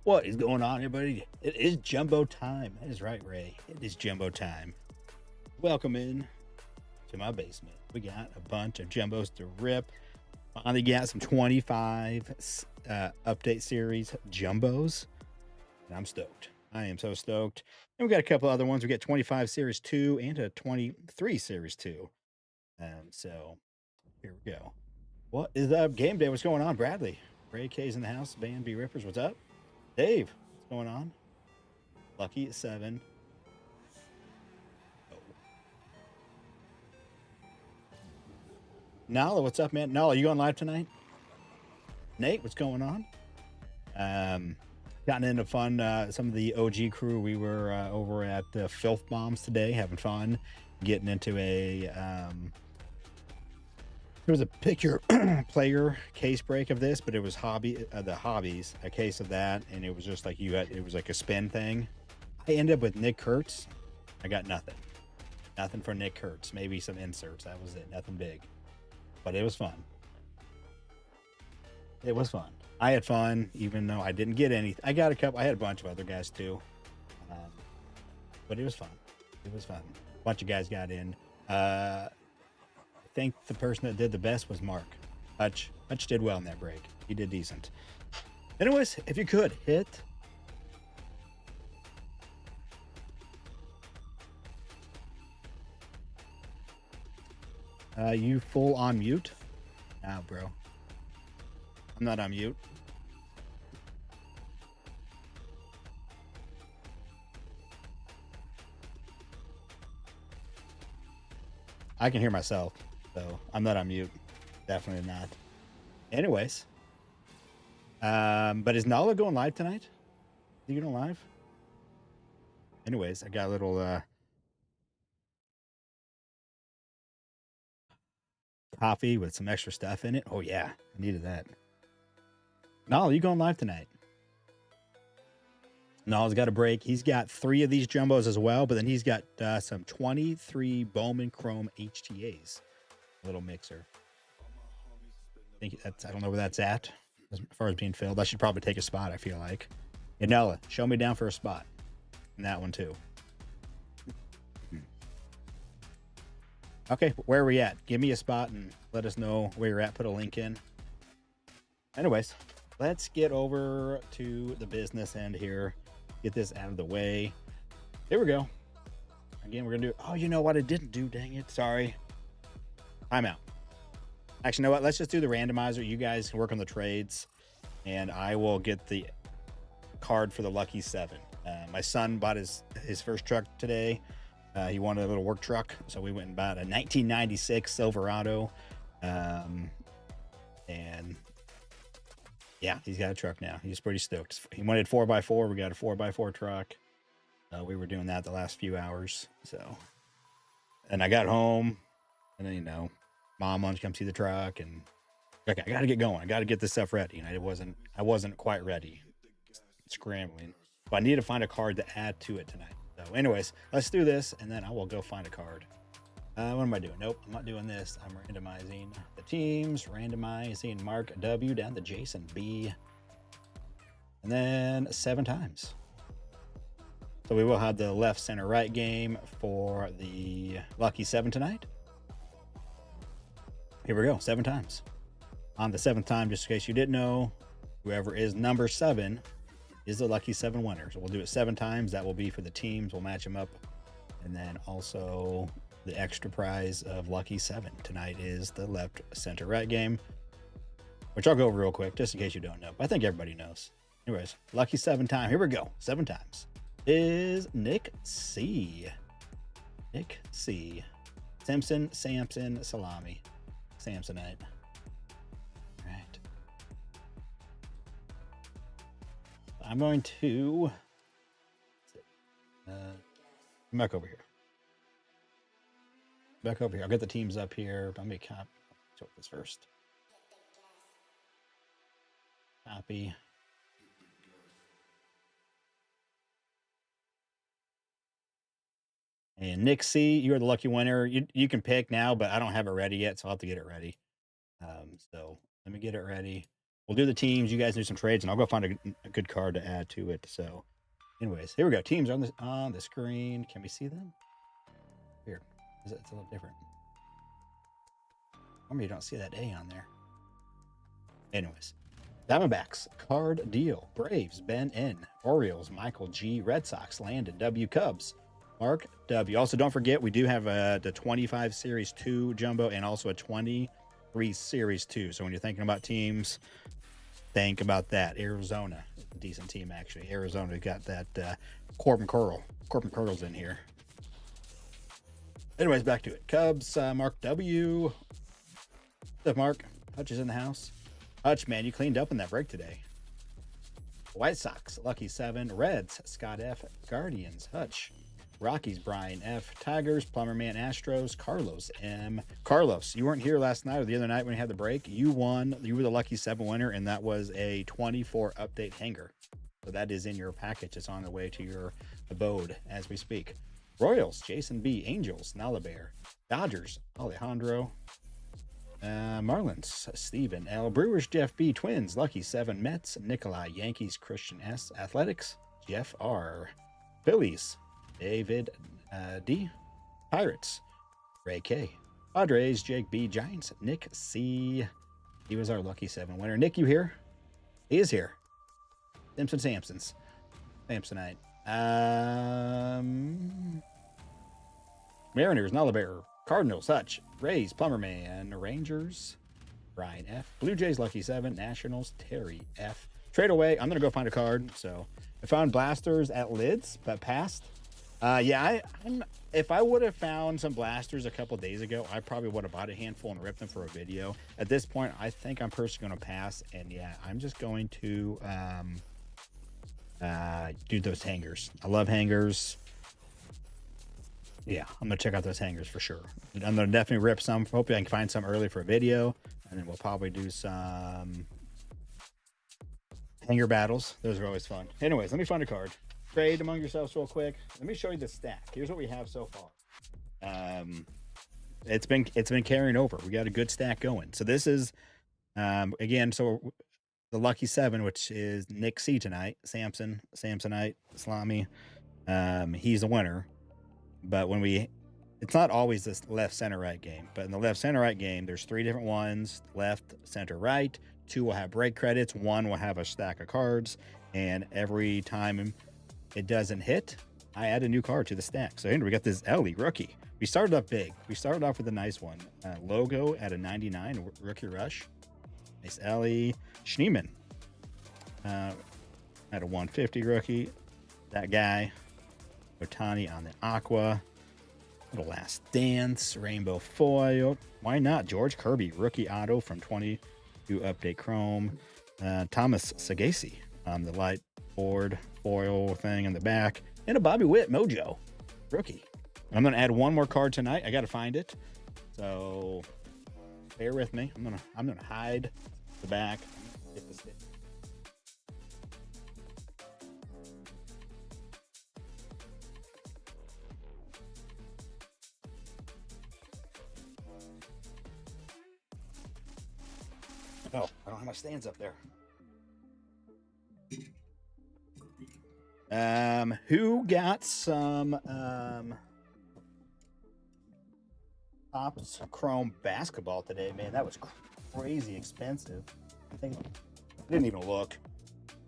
What is going on, everybody? It is Jumbo time. That is right, Ray. It is Jumbo time. Welcome in to my basement. We got a bunch of Jumbos to rip. Finally got some 25 update series Jumbos. And I'm stoked. I am so stoked. And we got a couple other ones. We got 25 Series 2 and a 23 Series 2. So here we go. What is up? Game day. What's going on, Bradley? Ray K's in the house. Band B Rippers. What's up? Dave, what's going on? Lucky 7. Oh. Nala, what's up, man? Nala, you going live tonight? Nate, what's going on? Gotten into fun. Some of the OG crew, we were over at Filth Bombs today, having fun, getting into a there was a picture player case break of this, but it was the hobbies, a case of that, and it was just like it was like a spin thing. I ended up with Nick Kurtz. I got nothing for Nick Kurtz. Maybe some inserts. That was it. Nothing big, but it was fun. It was fun. I had fun, even though I didn't get anything. I got a couple. I had a bunch of other guys too, but it was fun. It was fun. A bunch of guys got in. I think the person that did the best was Mark. Hutch did well in that break. He did decent. Anyways, if you could hit you full on mute? Nah, bro. I'm not on mute. I can hear myself, so I'm not on mute. Definitely not. Anyways, but is Nala going live tonight? Is he going live? Anyways, I got a little coffee with some extra stuff in it. Oh yeah, I needed that. Nala, you going live tonight? Nala's got a break. He's got 3 of these jumbos as well, but then he's got some 23 Bowman Chrome HTAs. Little mixer. I don't know where that's at as far as being filled. I should probably take a spot, I feel like. Yanela, show me down for a spot. And that one too. Okay, where are we at? Give me a spot and let us know where you're at. Put a link in. Anyways, let's get over to the business end here. Get this out of the way. Here we go. Again, we're gonna do. Oh, you know what I didn't do? Dang it! Sorry. Timeout. Actually, you know what? Let's just do the randomizer. You guys can work on the trades, and I will get the card for the lucky 7. My son bought his first truck today. He wanted a little work truck, so we went and bought a 1996 Silverado, and yeah, he's got a truck now. He's pretty stoked. He wanted 4x4. We got a 4x4 truck. We were doing that the last few hours. So, and I got home, and then Mom wanted to come see the truck, and okay, I got to get going. I got to get this stuff ready. And I wasn't quite ready, scrambling. But I need to find a card to add to it tonight. So, anyways, let's do this, and then I will go find a card. What am I doing? Nope, I'm not doing this. I'm randomizing the teams, randomizing Mark W down to Jason B. And then 7 times. So we will have the left, center, right game for the lucky 7 tonight. Here we go, 7 times. On the 7th time, just in case you didn't know, whoever is number 7 is the lucky 7 winner. So we'll do it 7 times. That will be for the teams. We'll match them up. And then also the extra prize of lucky 7 tonight is the left, center, right game, which I'll go over real quick just in case you don't know. But I think everybody knows. Anyways, lucky 7 time. Here we go. 7 times is Nick C. Nick C. Simpson, Samson, Salami. Samsonite. All right. I'm going to come back over here. Back over here. I'll get the teams up here. Let me copy this first. Copy. And Nick C, you are the lucky winner. You can pick now, but I don't have it ready yet, so I'll have to get it ready. So let me get it ready. we'll do the teams. You guys do some trades, and I'll go find a good card to add to it. So, anyways, here we go. Teams are on the screen. Can we see them? Weird. It's a little different. Maybe you don't see that A on there. Anyways, Diamondbacks, card deal. Braves, Ben N. Orioles, Michael G. Red Sox, Landon W. Cubs, Mark W. Also, don't forget, we do have the 25 Series 2 Jumbo and also a 23 Series 2. So when you're thinking about teams, think about that. Arizona, a decent team, actually. Arizona got that Corbin Curl's in here. Anyways, back to it. Cubs, Mark W. What's up, Mark? Hutch is in the house. Hutch, man, you cleaned up in that break today. White Sox, Lucky 7. Reds, Scott F. Guardians, Hutch. Rockies, Brian F. Tigers, Plumberman, Astros, Carlos M. Carlos, you weren't here last night or the other night when we had the break. You won. You were the Lucky 7 winner, and that was a 24 update hanger. So that is in your package. It's on the way to your abode as we speak. Royals, Jason B. Angels, Nalabear. Dodgers, Alejandro. Marlins, Stephen L. Brewers, Jeff B. Twins, Lucky 7. Mets, Nikolai. Yankees, Christian S. Athletics, Jeff R. Phillies, David D. Pirates, Ray K. Padres, Jake B. Giants, Nick C. He was our Lucky 7 winner. Nick, you here? He is here. Samsonite. Mariners, Nullabear. Cardinals, Hutch. Rays, Plumberman. Rangers, Brian F. Blue Jays, Lucky 7. Nationals, Terry F. Trade away. I'm going to go find a card. So I found blasters at lids, but passed. If I would have found some blasters a couple days ago, I probably would have bought a handful and ripped them for a video. At this point, I think I'm personally going to pass. And yeah, I'm just going to do those hangers. I love hangers. Yeah, I'm going to check out those hangers for sure. I'm going to definitely rip some. Hopefully I can find some early for a video. And then we'll probably do some hanger battles. Those are always fun. Anyways, let me find a card. Trade among yourselves real quick. Let me show you the stack. Here's what we have so far. It's been carrying over. We got a good stack going. So this is again, so the Lucky 7, which is Nick C tonight, Samsonite, Islami. He's the winner. But it's not always this left, center, right game. But in the left, center, right game, there's 3 different ones: left, center, right. 2 will have break credits. 1 will have a stack of cards. And every time it doesn't hit, I add a new card to the stack. So here we got this Ellie rookie. We started off big. We started off with a nice one. Logo at a 99 rookie rush. Nice Ellie. Schneeman at a 150 rookie. That guy. Otani on the Aqua. Little Last Dance. Rainbow foil. Why not? George Kirby rookie auto from 22 update Chrome. Thomas Sagasi on the light board foil thing in the back, and a Bobby Witt Mojo rookie. I'm going to add one more card tonight. I got to find it, so bear with me. I'm gonna hide the back. Get this. Oh, I don't have my stands up there. Who got some Topps Chrome basketball today? Man, that was crazy expensive. I didn't even look.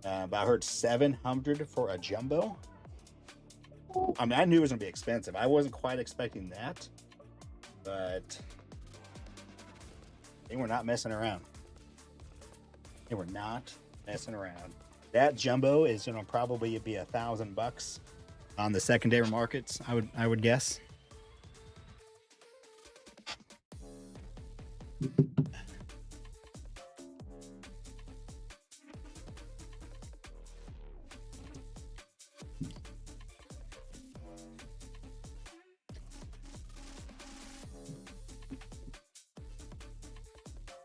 But I heard $700 for a jumbo. I mean, I knew it was gonna be expensive. I wasn't quite expecting that, but they were not messing around. They were not messing around. That jumbo is going to probably be $1,000 on the secondary markets. I would guess.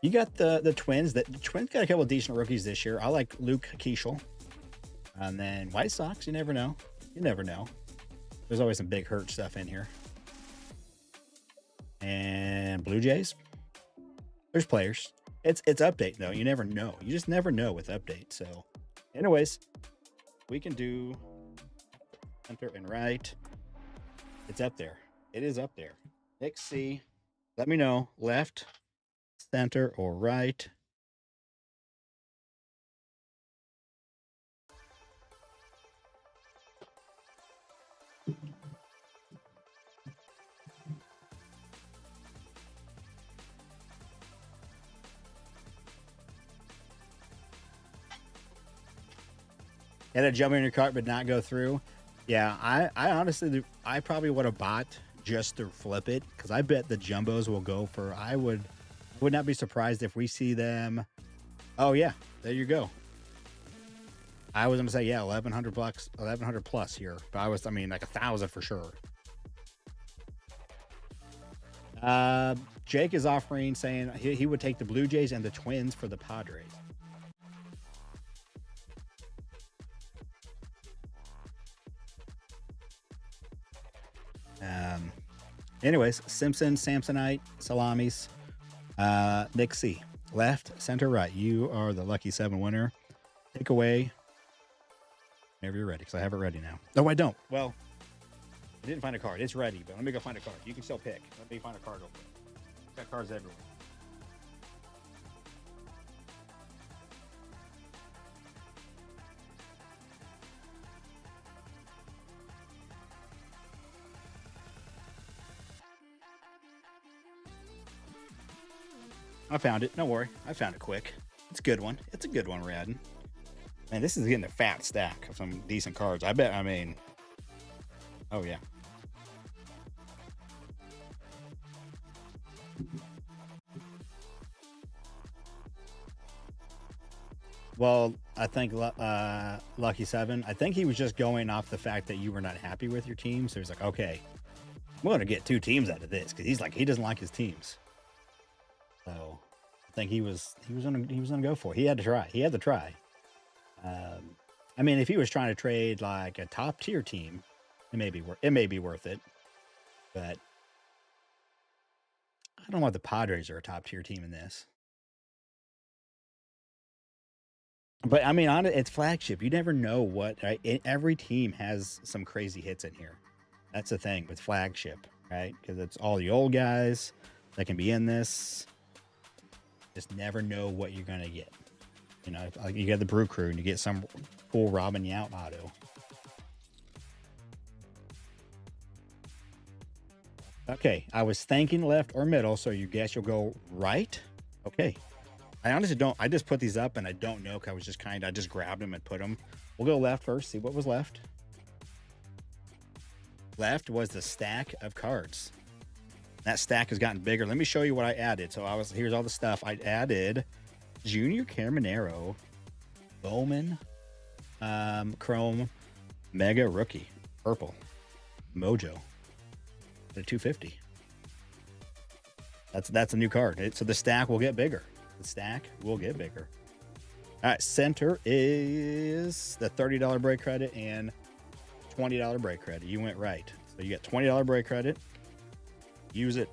You got the Twins. The Twins got a couple of decent rookies this year. I like Luke Keeschel. And then White Sox, you never know. You never know. There's always some big hurt stuff in here. And Blue Jays. There's players. It's update though. You never know. You just never know with update. So, anyways, we can do center and right. It's up there. It is up there. Nick C. Let me know. Left, center, or right. Had a jump in your cart but not go through. Yeah, I honestly, I probably would have bought just to flip it because I bet the jumbos will go for. I would not be surprised if we see them. Oh yeah, there you go. I was gonna say yeah, 1,100 bucks, 1,100 plus here, but I mean like 1,000 for sure. Jake is offering saying he would take the Blue Jays and the Twins for the Padres. Anyways, Simpson, Samsonite, Salamis, Nick C. Left, center, right. You are the lucky 7 winner. Take away whenever you're ready, because I have it ready now. No, I don't. Well, I didn't find a card. It's ready, but let me go find a card. You can still pick. Let me find a card real quick. Got cards everywhere. I found it. Don't worry. I found it quick. It's a good one. It's a good one we're adding. Man, this is getting a fat stack of some decent cards. I bet, I mean, oh yeah. Well, I think Lucky 7, I think he was just going off the fact that you were not happy with your team. So he's like, okay, I'm going to get 2 teams out of this because he's like, he doesn't like his teams. So I think he was gonna go for it. He had to try. He had to try. I mean, if he was trying to trade like a top tier team, it may be worth it. But I don't know if the Padres are a top tier team in this. But I mean, it's flagship. You never know what. Right? Every team has some crazy hits in here. That's the thing with flagship, right? Because it's all the old guys that can be in this. Just never know what you're gonna get. You know, like you get the Brew Crew and you get some cool Robin Yount auto. Okay, I was thinking left or middle, so you guess you'll go right. Okay, I honestly don't. I just put these up and I don't know because I just grabbed them and put them. We'll go left first. See what was left. Left was the stack of cards. That stack has gotten bigger. Let me show you what I added. So here's all the stuff I added. Junior Caminero, Bowman, Chrome, Mega Rookie, Purple, Mojo, the 250. That's a new card. So the stack will get bigger. The stack will get bigger. All right, center is the $30 break credit and $20 break credit. You went right. So you get $20 break credit. Use it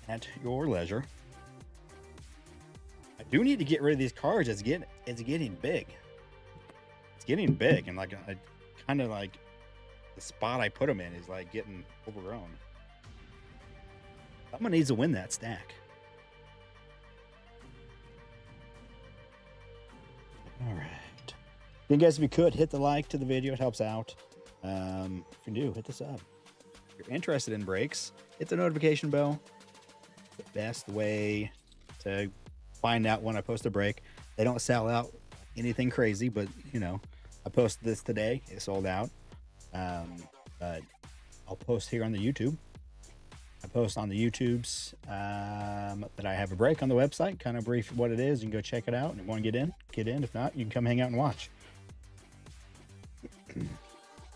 at your leisure. I do need to get rid of these cards. It's getting big. It's getting big, and like I kind of like the spot I put them in is like getting overgrown. Someone needs to win that stack. All right. You guys, if you could hit the like to the video, it helps out. If you do, hit the sub. If you're interested in breaks, hit the notification bell. It's the best way to find out when I post a break. They don't sell out anything crazy, but you know, I posted this today. It sold out. But I'll post here on the YouTube. I post on the YouTubes that I have a break on the website, kind of brief what it is. You can go check it out. And if you want to get in. If not, you can come hang out and watch.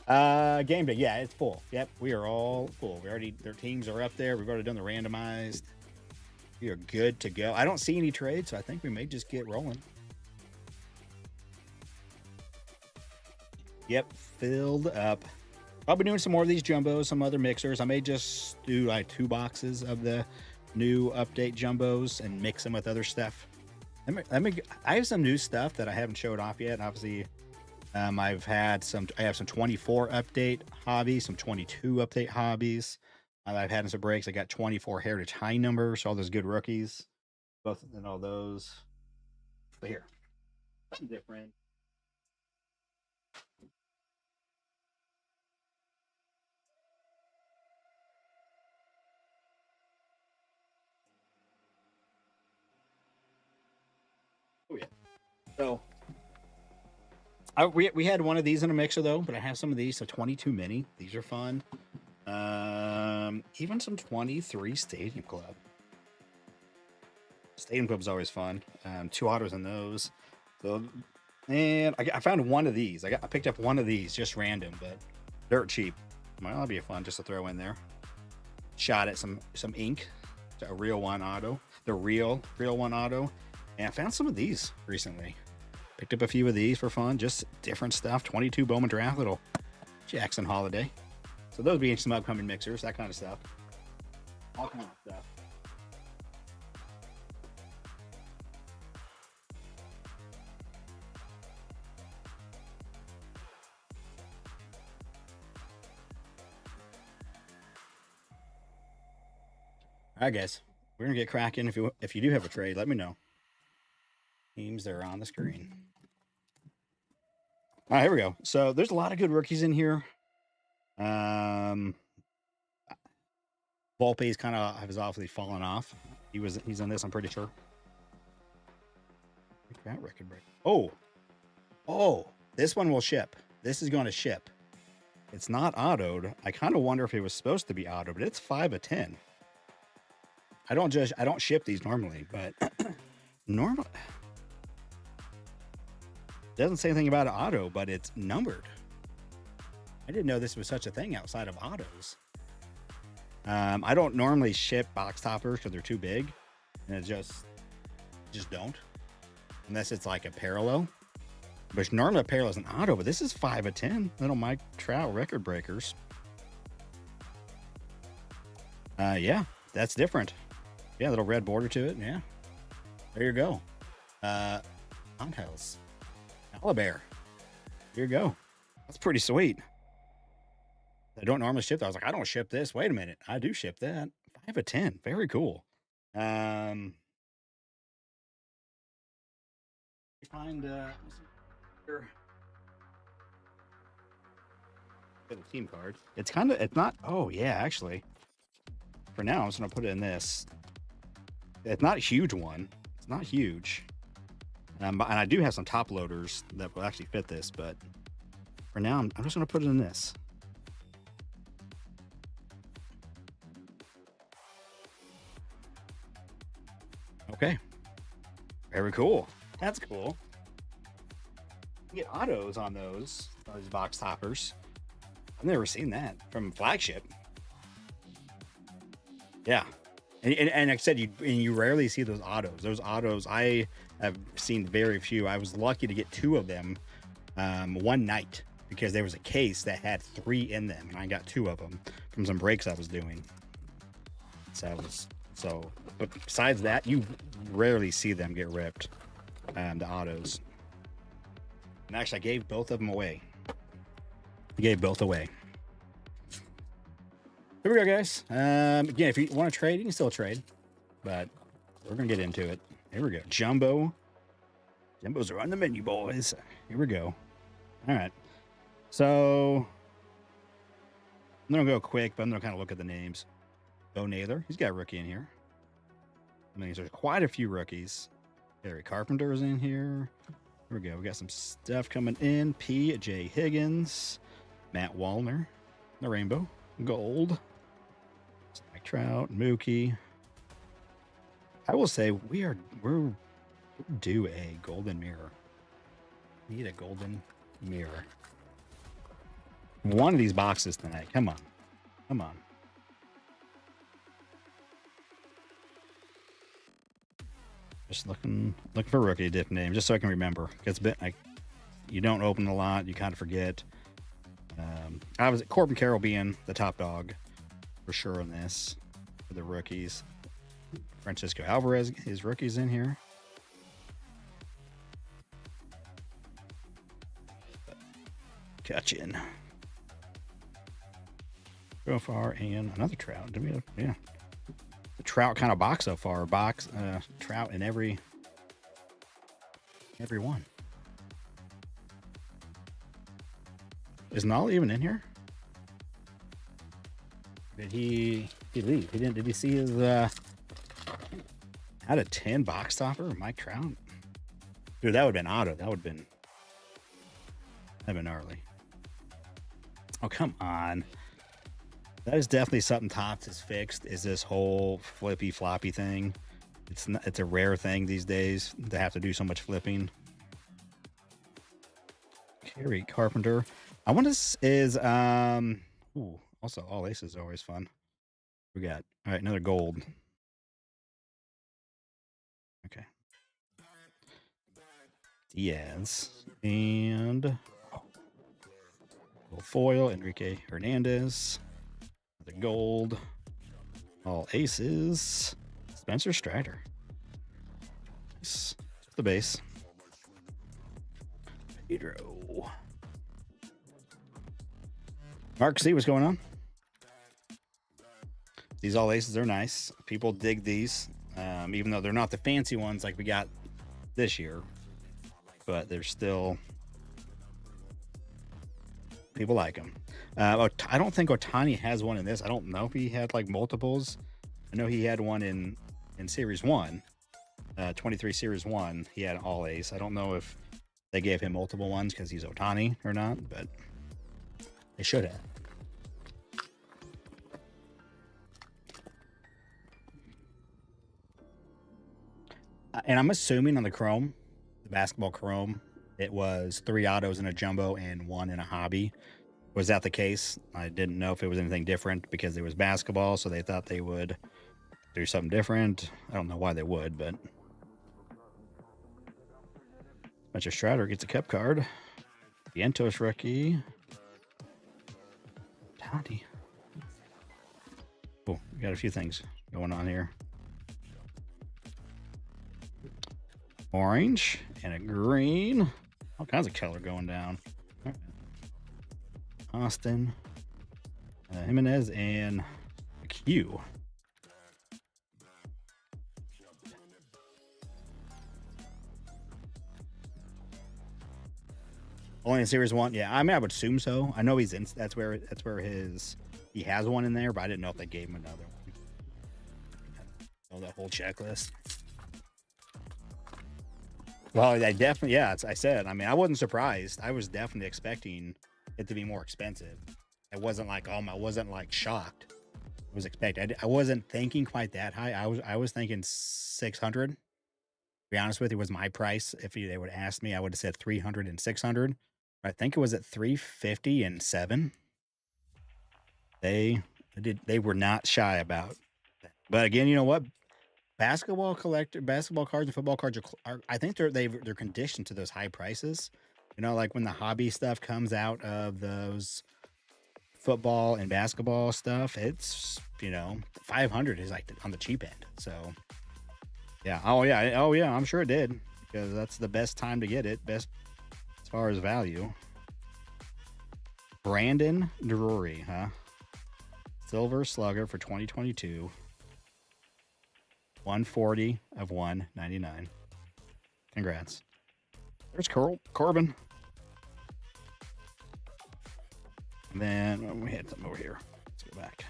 Game day, yeah, it's full. Yep, we are all full. Their teams are up there. We've already done the randomized. We are good to go. I don't see any trades, so I think we may just get rolling. Yep, filled up. I'll be doing some more of these jumbos, some other mixers. I may just do like 2 boxes of the new update jumbos and mix them with other stuff. I have some new stuff that I haven't showed off yet. Obviously, I have some 24 update hobbies, some 22 update hobbies. I've had some breaks. I got 24 heritage high numbers, all those good rookies, both and all those. But here, something different. Oh yeah. So we had one of these in a mixer though, but I have some of these. So 22 mini. These are fun. Even some 23 Stadium Club. Stadium Club is always fun. 2 autos in those. So, and I found one of these. I picked up one of these, just random, but dirt cheap. Well, that'll be fun just to throw in there. Shot at some ink, a real one auto, the real one auto, and I found some of these recently. Picked up a few of these for fun, just different stuff. 22 Bowman Draft, little Jackson Holiday. So those being some upcoming mixers, that kind of stuff. All kind of stuff. All right, guys, we're gonna get cracking. If you do have a trade, let me know. Teams that are on the screen. All right, here we go. So there's a lot of good rookies in here. Volpe's kind of has awfully fallen off. He's on this, I'm pretty sure. That record break. Oh, this one will ship. This is going to ship. It's not autoed. I kind of wonder if it was supposed to be autoed, but it's 5 of 10. I don't ship these normally, but normal doesn't say anything about an auto, but it's numbered. I didn't know this was such a thing outside of autos. I don't normally ship box toppers because they're too big, and it just don't, unless it's like a parallel. But normally a parallel is an auto, but this is 5 of 10 little Mike Trout record breakers. Yeah, that's different. Yeah, little red border to it. Yeah, there you go. On House, Alabear. Here you go. That's pretty sweet. I don't normally ship that. I was like, I don't ship this. Wait a minute, I do ship that. 5 of 10. Very cool. Find here. The team card. It's not. Oh yeah, actually. For now, I'm just gonna put it in this. It's not a huge one. It's not huge. And I do have some top loaders that will actually fit this, but for now, I'm just gonna put it in this. Okay. Very cool. That's cool. You get autos on those box toppers. I've never seen that from Flagship. Yeah. And like I said, you rarely see those autos. Those autos, I have seen very few. I was lucky to get 2 of them one night because there was a case that had 3 in them, and I got 2 of them from some breaks I was doing. But besides that, you rarely see them get ripped, the autos. And actually, I gave both of them away. Here we go, guys. Again, if you want to trade, you can still trade, but we're gonna get into it. Here we go. Jumbos are on the menu, boys. Here we go. All right. So I'm gonna go quick, but I'm gonna kind of look at the names. Bo Naylor, he's got a rookie in here. I mean, there's quite a few rookies. Barry Carpenter is in here. Here we go. We got some stuff coming in. P.J. Higgins, Matt Wallner, the Rainbow Gold, Mike Trout, Mookie. I will say we're due a golden mirror. Need a golden mirror. One of these boxes tonight. Come on. Just looking for rookie dip name, just so I can remember. It's been like you don't open a lot, you kind of forget. I was Corbin Carroll being the top dog for sure on this for the rookies. Francisco Alvarez, his rookies in here. Gotcha. So far, and another trout. Did we have, yeah. The trout kind of box so far. Trout in every one. Is Nolly even in here? Did he leave? He didn't. Did he see his out of 10 box topper? Mike Trout? Dude, that would have been auto. That'd been gnarly. Oh, come on. That is definitely something Topps has fixed, is this whole flippy floppy thing. It's a rare thing these days to have to do so much flipping. Kerry Carpenter. I want to is ooh, also all aces are always fun. We got all right, another gold. Okay. Diaz and foil Enrique Hernandez. The gold. All aces. Spencer Strider. Just the base. Pedro. Mark, see what's going on? These all aces are nice. People dig these, even though they're not the fancy ones like we got this year. But they're still... people like them. I don't think Ohtani has one in this. I don't know if he had like multiples. I know he had one in Series 1. 23 Series 1. He had all ace. I don't know if they gave him multiple ones because he's Ohtani or not, but they should have. And I'm assuming on the Chrome, the basketball Chrome, it was 3 autos in a jumbo and 1 in a hobby. Was that the case? I didn't know if it was anything different because it was basketball, so they thought they would do something different. I don't know why they would, but Spencer Strider gets a cup card. Vientos rookie. Toddy. Oh, we got a few things going on here. Orange and a green. All kinds of color going down. Right. Austin, Jimenez, and a Q. Only in Series 1? Yeah, I mean, I would assume so. I know he's in. That's where he has one in there, but I didn't know if they gave him another one. Oh, that whole checklist. Well, I definitely, yeah, I said, I mean, I wasn't surprised. I was definitely expecting it to be more expensive. It wasn't like, I wasn't like shocked. I was expecting, I wasn't thinking quite that high. I was thinking 600. To be honest with you, was my price. If they would have asked me, I would have said 300 and 600. I think it was at 350 and 7. They were not shy about that. But again, you know what? Basketball cards and football cards are I think they're conditioned to those high prices. You know, like when the hobby stuff comes out of those football and basketball stuff, it's, you know, 500 is like on the cheap end. So yeah, oh yeah, I'm sure it did, because that's the best time to get it, best as far as value. Brandon Drury, huh? Silver Slugger for 2022. 140 of 199. Congrats. There's Corbin. And then we had something over here. Let's go back.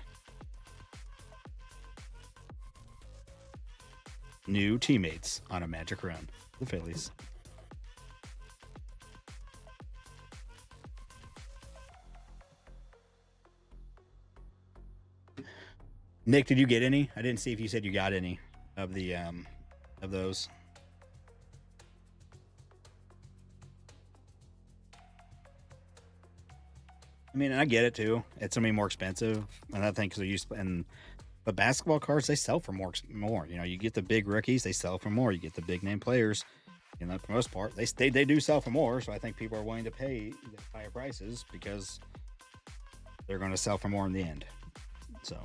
New teammates on a magic run. The Phillies. Nick, did you get any? I didn't see if you said you got any of the of those. I mean, I get it too. It's gonna be more expensive, and I think because they're used but basketball cards, they sell for more. You know, you get the big rookies, they sell for more. You get the big name players, you know, for the most part, they do sell for more. So I think people are willing to pay higher prices because they're going to sell for more in the end. So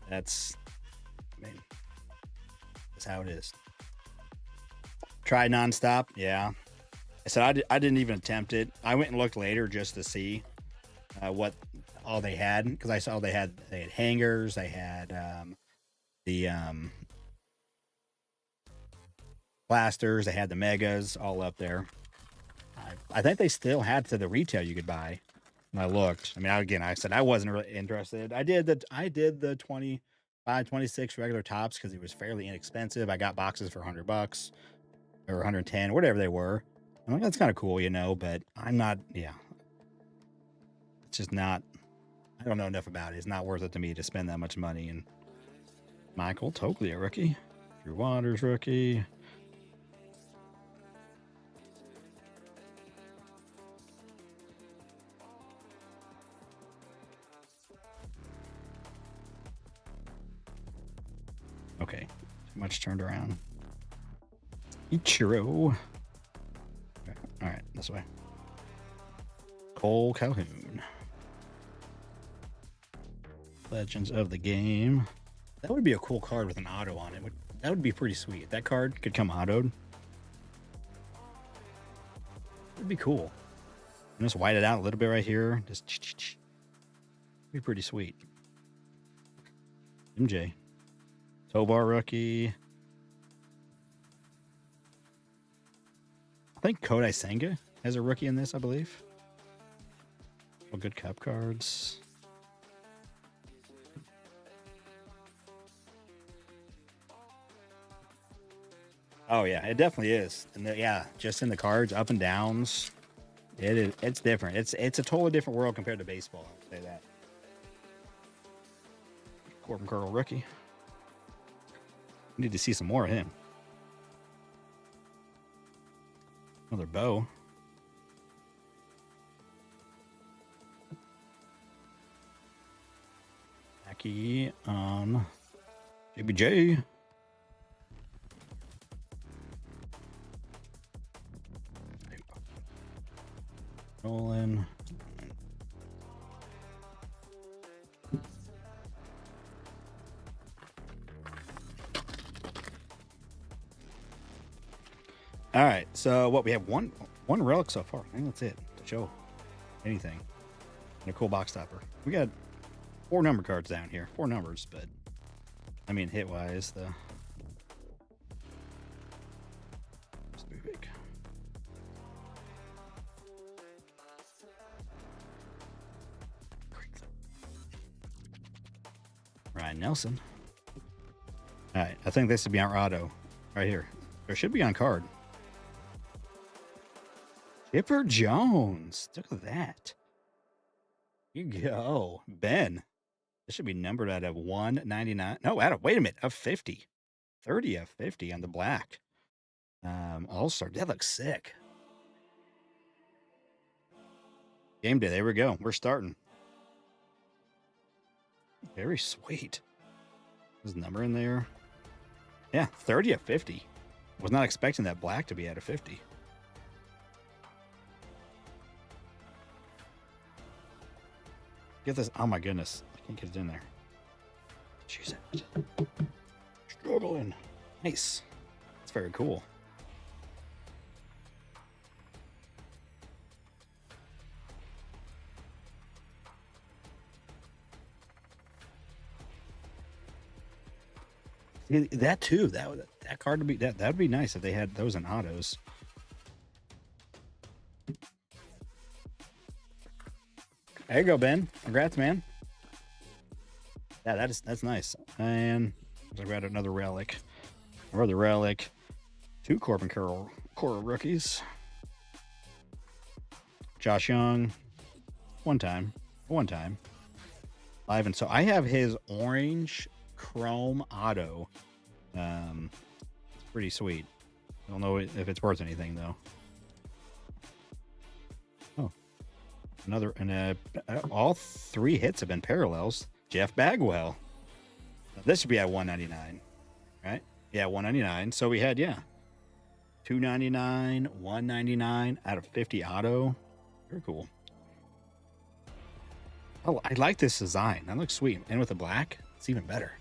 that's how it is. Try nonstop, yeah. I said I didn't even attempt it. I went and looked later just to see what all they had, because I saw they had hangers, they had the blasters, they had the megas all up there. I think they still had to the retail you could buy. And I looked. I mean, again, I said I wasn't really interested. I did the 25, 26 regular tops because it was fairly inexpensive. I got boxes for $100 or 110, whatever they were. I'm like, that's kind of cool, you know, but I'm not, yeah. It's just not, I don't know enough about it. It's not worth it to me to spend that much money. And Michael Tokley, a rookie. Drew Waters, rookie. Okay, too much turned around. Ichiro. Okay. All right, this way. Cole Calhoun. Legends of the Game. That would be a cool card with an auto on it. That would be pretty sweet. That card could come autoed. It'd be cool. And just white it out a little bit right here. Just be pretty sweet. MJ. Tovar rookie. I think Kodai Senga has a rookie in this, I believe. Well, good cup cards. Oh yeah, it definitely is. And yeah, just in the cards, up and downs, it's different. It's a totally different world compared to baseball. I'll say that. Corbin Carroll rookie. Need to see some more of him. Another bow. Aki on JBJ. Nolan. All right, so what we have one relic so far. I think that's it to show anything. And a cool box topper. We got 4 number cards down here, 4 numbers, but I mean hit wise the. Big. Ryan Nelson. All right, I think this should be on auto right here. There should be on card. Chipper Jones. Look at that. Here you go. Ben. This should be numbered out of 199. No, wait a minute. Of 50. 30 of 50 on the black. All-Star. That looks sick. Game day. There we go. We're starting. Very sweet. There's a number in there. Yeah, 30 of 50. Was not expecting that black to be out of 50. Get this. Oh my goodness. I can't get it in there. Jeez. Struggling. Nice. That's very cool. That too. That card would be that would be nice if they had those in autos. There you go, Ben. Congrats, man. Yeah, that's nice. And I got another relic. Another relic. 2 Corbin Carroll rookies. Josh Young. One time. Live, and so I have his orange chrome auto. It's pretty sweet. I don't know if it's worth anything though. Oh, another, and all 3 hits have been parallels. Jeff Bagwell. This should be at 199, right? Yeah, 199. So we had 299, 199 out of 50 auto. Very cool. Oh, I like this design. That looks sweet. And with the black, it's even better.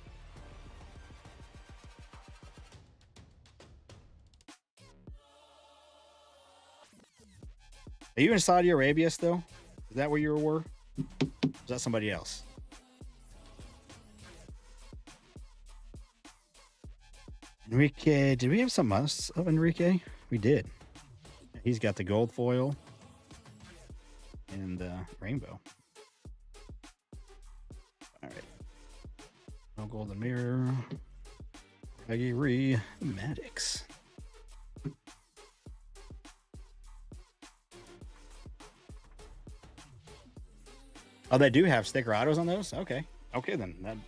Are you in Saudi Arabia still? Is that where you were? Or is that somebody else? Enrique, did we have some else of Enrique? We did. He's got the gold foil and rainbow. All right. No golden mirror. Aggie Maddox. Oh, they do have sticker autos on those? Okay. Okay, then.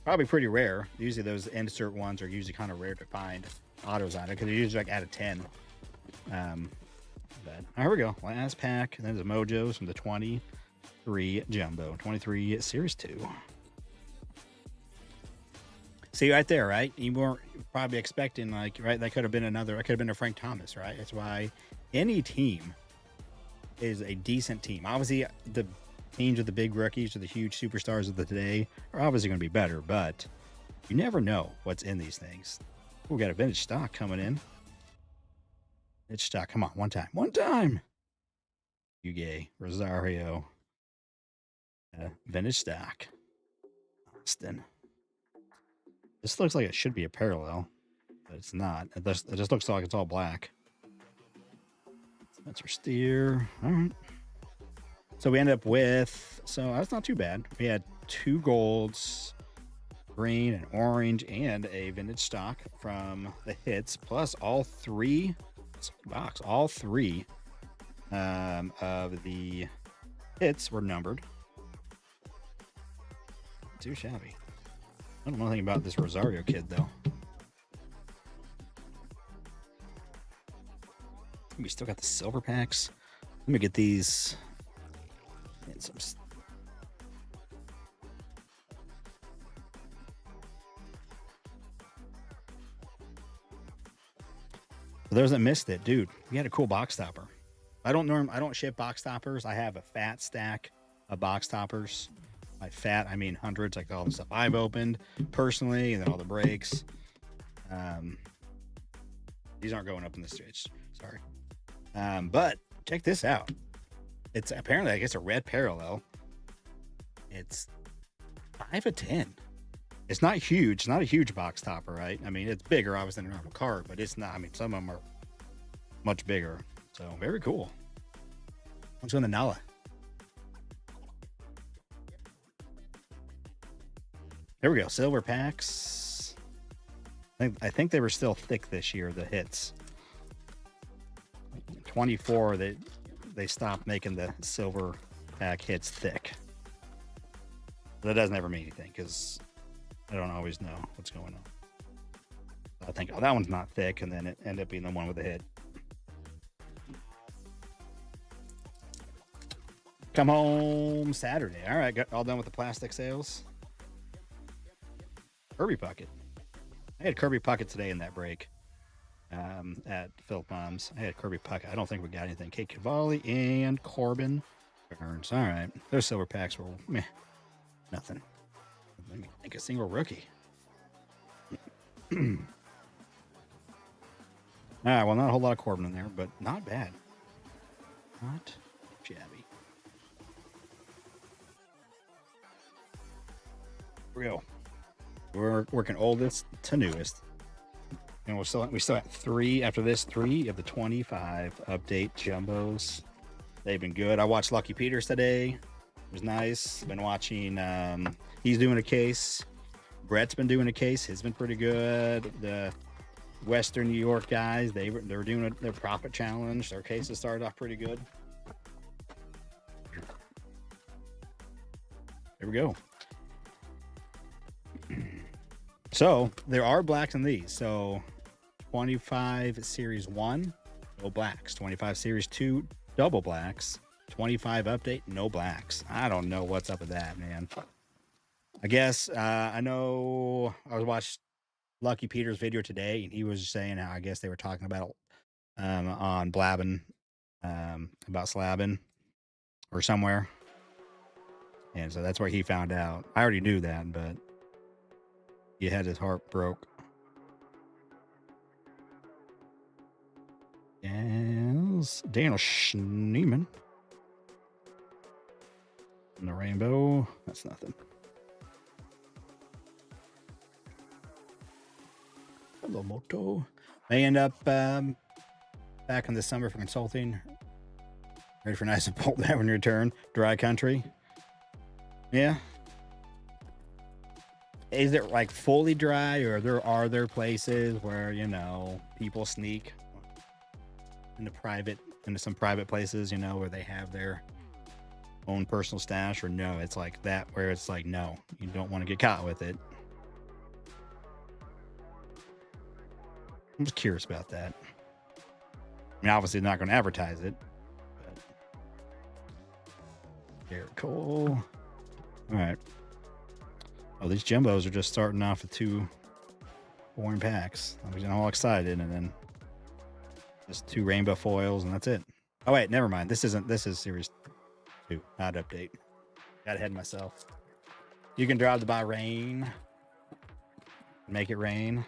Probably pretty rare. Usually those insert ones are usually kind of rare to find autos on it because they're usually like out of 10. But here we go. Last pack. And then the Mojos from the 23 Jumbo. 23 Series 2. See right there, right? You weren't probably expecting, like, right? That could have been a Frank Thomas, right? That's why any team is a decent team. Obviously, the teams with the big rookies or the huge superstars of the today are obviously going to be better, but you never know what's in these things. We got a vintage stock coming in. Vintage stock, come on, one time. Huguet, Rosario, vintage stock, Austin. This looks like it should be a parallel, but it's not. It just looks like it's all black. Spencer Steer. All right. So we end up with, so that's not too bad. We had 2 golds, green and orange, and a vintage stock from the hits, plus all 3 of the hits were numbered. Not too shabby. I don't know anything about this Rosario kid, though. We still got the silver packs. Let me get these. And some. For those that missed it, dude, we had a cool box topper. I don't ship box toppers. I have a fat stack of box toppers. By fat, I mean hundreds, like all the stuff I've opened personally, and then all the breaks. These aren't going up in the stage. Sorry. But check this out. It's apparently, I guess, a red parallel. It's 5 of 10. It's not huge. It's not a huge box topper, right? I mean, it's bigger, obviously, than a normal card, but it's not. I mean, some of them are much bigger. So, very cool. Let's go to Nala. There we go. Silver packs. I think they were still thick this year, the hits. 24, they stopped making the silver pack hits thick. That doesn't ever mean anything because I don't always know what's going on. I think, oh, that one's not thick, and then it ended up being the one with the hit. Come home Saturday. All right, got all done with the plastic sales. Kirby Puckett. I had Kirby Puckett today in that break at Philip Mom's. I had Kirby Puckett. I don't think we got anything. Kate Cavalli and Corbin Burns. All right. Those silver packs were meh. Nothing. Let me think a single rookie. All right. Well, not a whole lot of Corbin in there, but not bad. Not shabby. Here we go. We're working oldest to newest. And we still have 3 after this, 3 of the 25 update jumbos. They've been good. I watched Lucky Peters today. It was nice. Been watching, he's doing a case. Brett's been doing a case. He's been pretty good. The Western New York guys, they were doing their profit challenge. Their cases started off pretty good. There we go. So there are blacks in these. So 25 Series 1, no blacks. 25 Series 2, double blacks. 25 update, no blacks. I don't know what's up with that, man. I guess I know I was watching Lucky Peter's video today, and he was saying how I guess they were talking about on Blabbin about slabbing or somewhere. And so that's where he found out. I already knew that, but he had his heart broke. And Royals. Daniel Schneeman. And the rainbow. That's nothing. Hello, Moto. May end up back in the summer for consulting. Ready for nice and bold that when you return. Dry country. Yeah. Is it like fully dry, or are there places where, you know, people sneak into some private places, you know, where they have their own personal stash? Or no, it's like that where it's like, no, you don't want to get caught with it. I'm just curious about that. I mean, obviously not going to advertise it, but Garrett Cole. All right. Oh, these Jumbos are just starting off with 2 boring packs. I was all excited, and then just 2 rainbow foils, and that's it. Oh wait, never mind. This is series 2, not update. Got ahead of myself. You can drive to buy rain. Make it rain.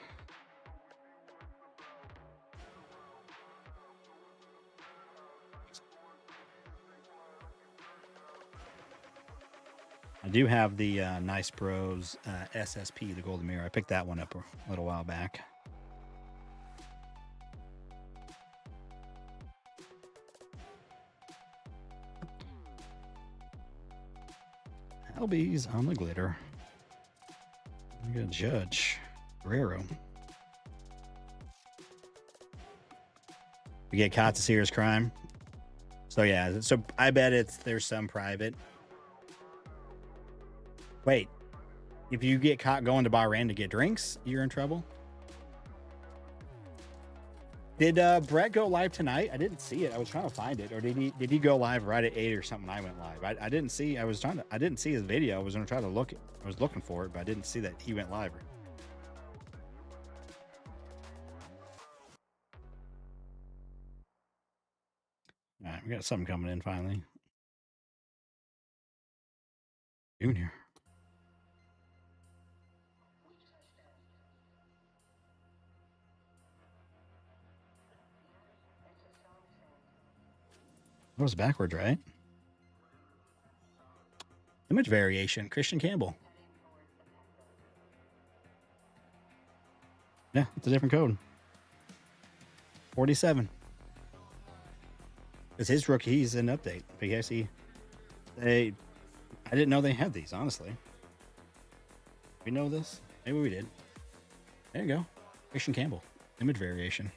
I do have the Nice Bros SSP, the Golden Mirror. I picked that one up a little while back. Albies on the glitter. We got Judge Guerrero. We get caught to serious crime. So yeah, so I bet there's some private. Wait, if you get caught going to Bahrain to get drinks, you're in trouble? Did Brett go live tonight? I didn't see it. I was trying to find it. Or did he go live right at 8 or something? I went live. I didn't see. I didn't see his video. I was gonna try to look. I was looking for it, but I didn't see that he went live. All right, we got something coming in finally. Junior. That was backwards, right? Image variation. Christian Campbell. Yeah, it's a different code. 47. It's his rookie. He's an update. Because I didn't know they had these, honestly. We know this? Maybe we did. There you go. Christian Campbell. Image variation.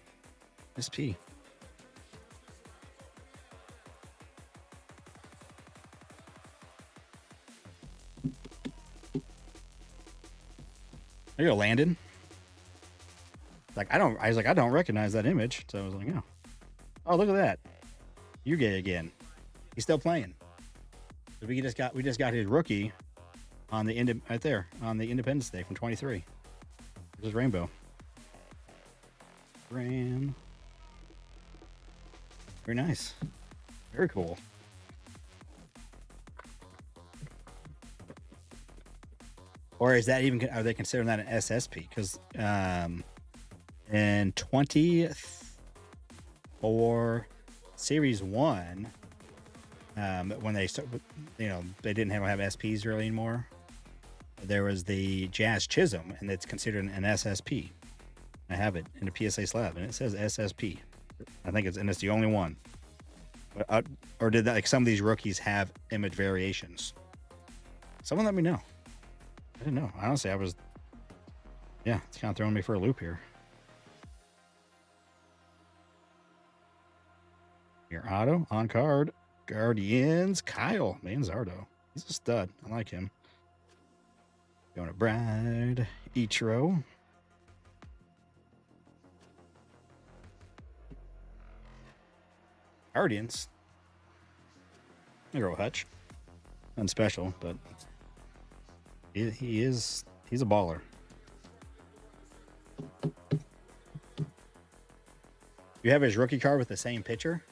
SP. There you go, Landon. I don't recognize that image. So I was like, oh, look at that. You're gay again. He's still playing. So we just got his rookie on the right there on the Independence Day from 23. This is Rainbow. Very nice. Very cool. Or is that even, are they considering that an SSP? Because in 24 Series 1, when they start, they didn't have SPs really anymore. There was the Jazz Chisholm, and it's considered an SSP. I have it in a PSA slab, and it says SSP. I think it's the only one. Or did that, some of these rookies have image variations? Someone let me know. I didn't know. Honestly, it's kind of throwing me for a loop here. Your auto on card. Guardians. Kyle Manzardo. He's a stud. I like him. Going to Bride. Ichiro. Guardians. There go Hutch. Nothing special, but he's a baller. You have his rookie card with the same picture?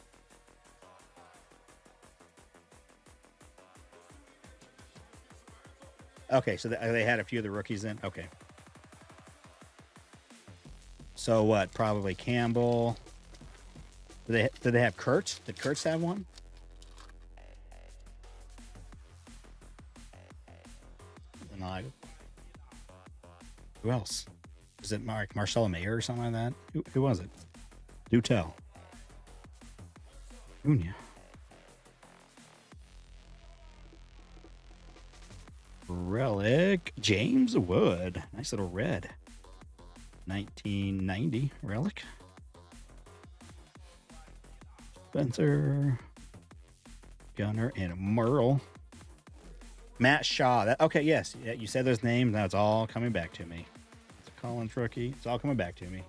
Okay, so they had a few of the rookies then? Okay. So what? Probably Campbell. Did they have Kurtz? Did Kurtz have one? And like, who else? Is it Marcelo Mayer or something like that? Who was it? Do tell. Cunha. Relic. James Wood. Nice little red. 1990 relic. Spencer. Gunner and Merle. Matt Shaw. Okay, yes. Yeah, you said those names. Now it's all coming back to me. It's a Collins rookie. It's all coming back to me.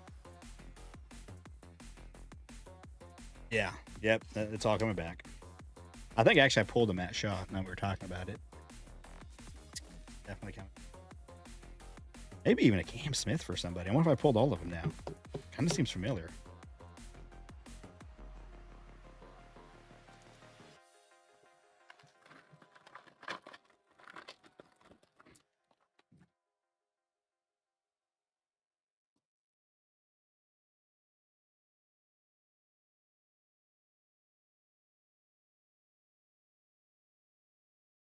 Yeah. Yep. It's all coming back. I think actually I pulled a Matt Shaw now we were talking about it. Definitely coming. Maybe even a Cam Smith for somebody. I wonder if I pulled all of them now. Kind of seems familiar.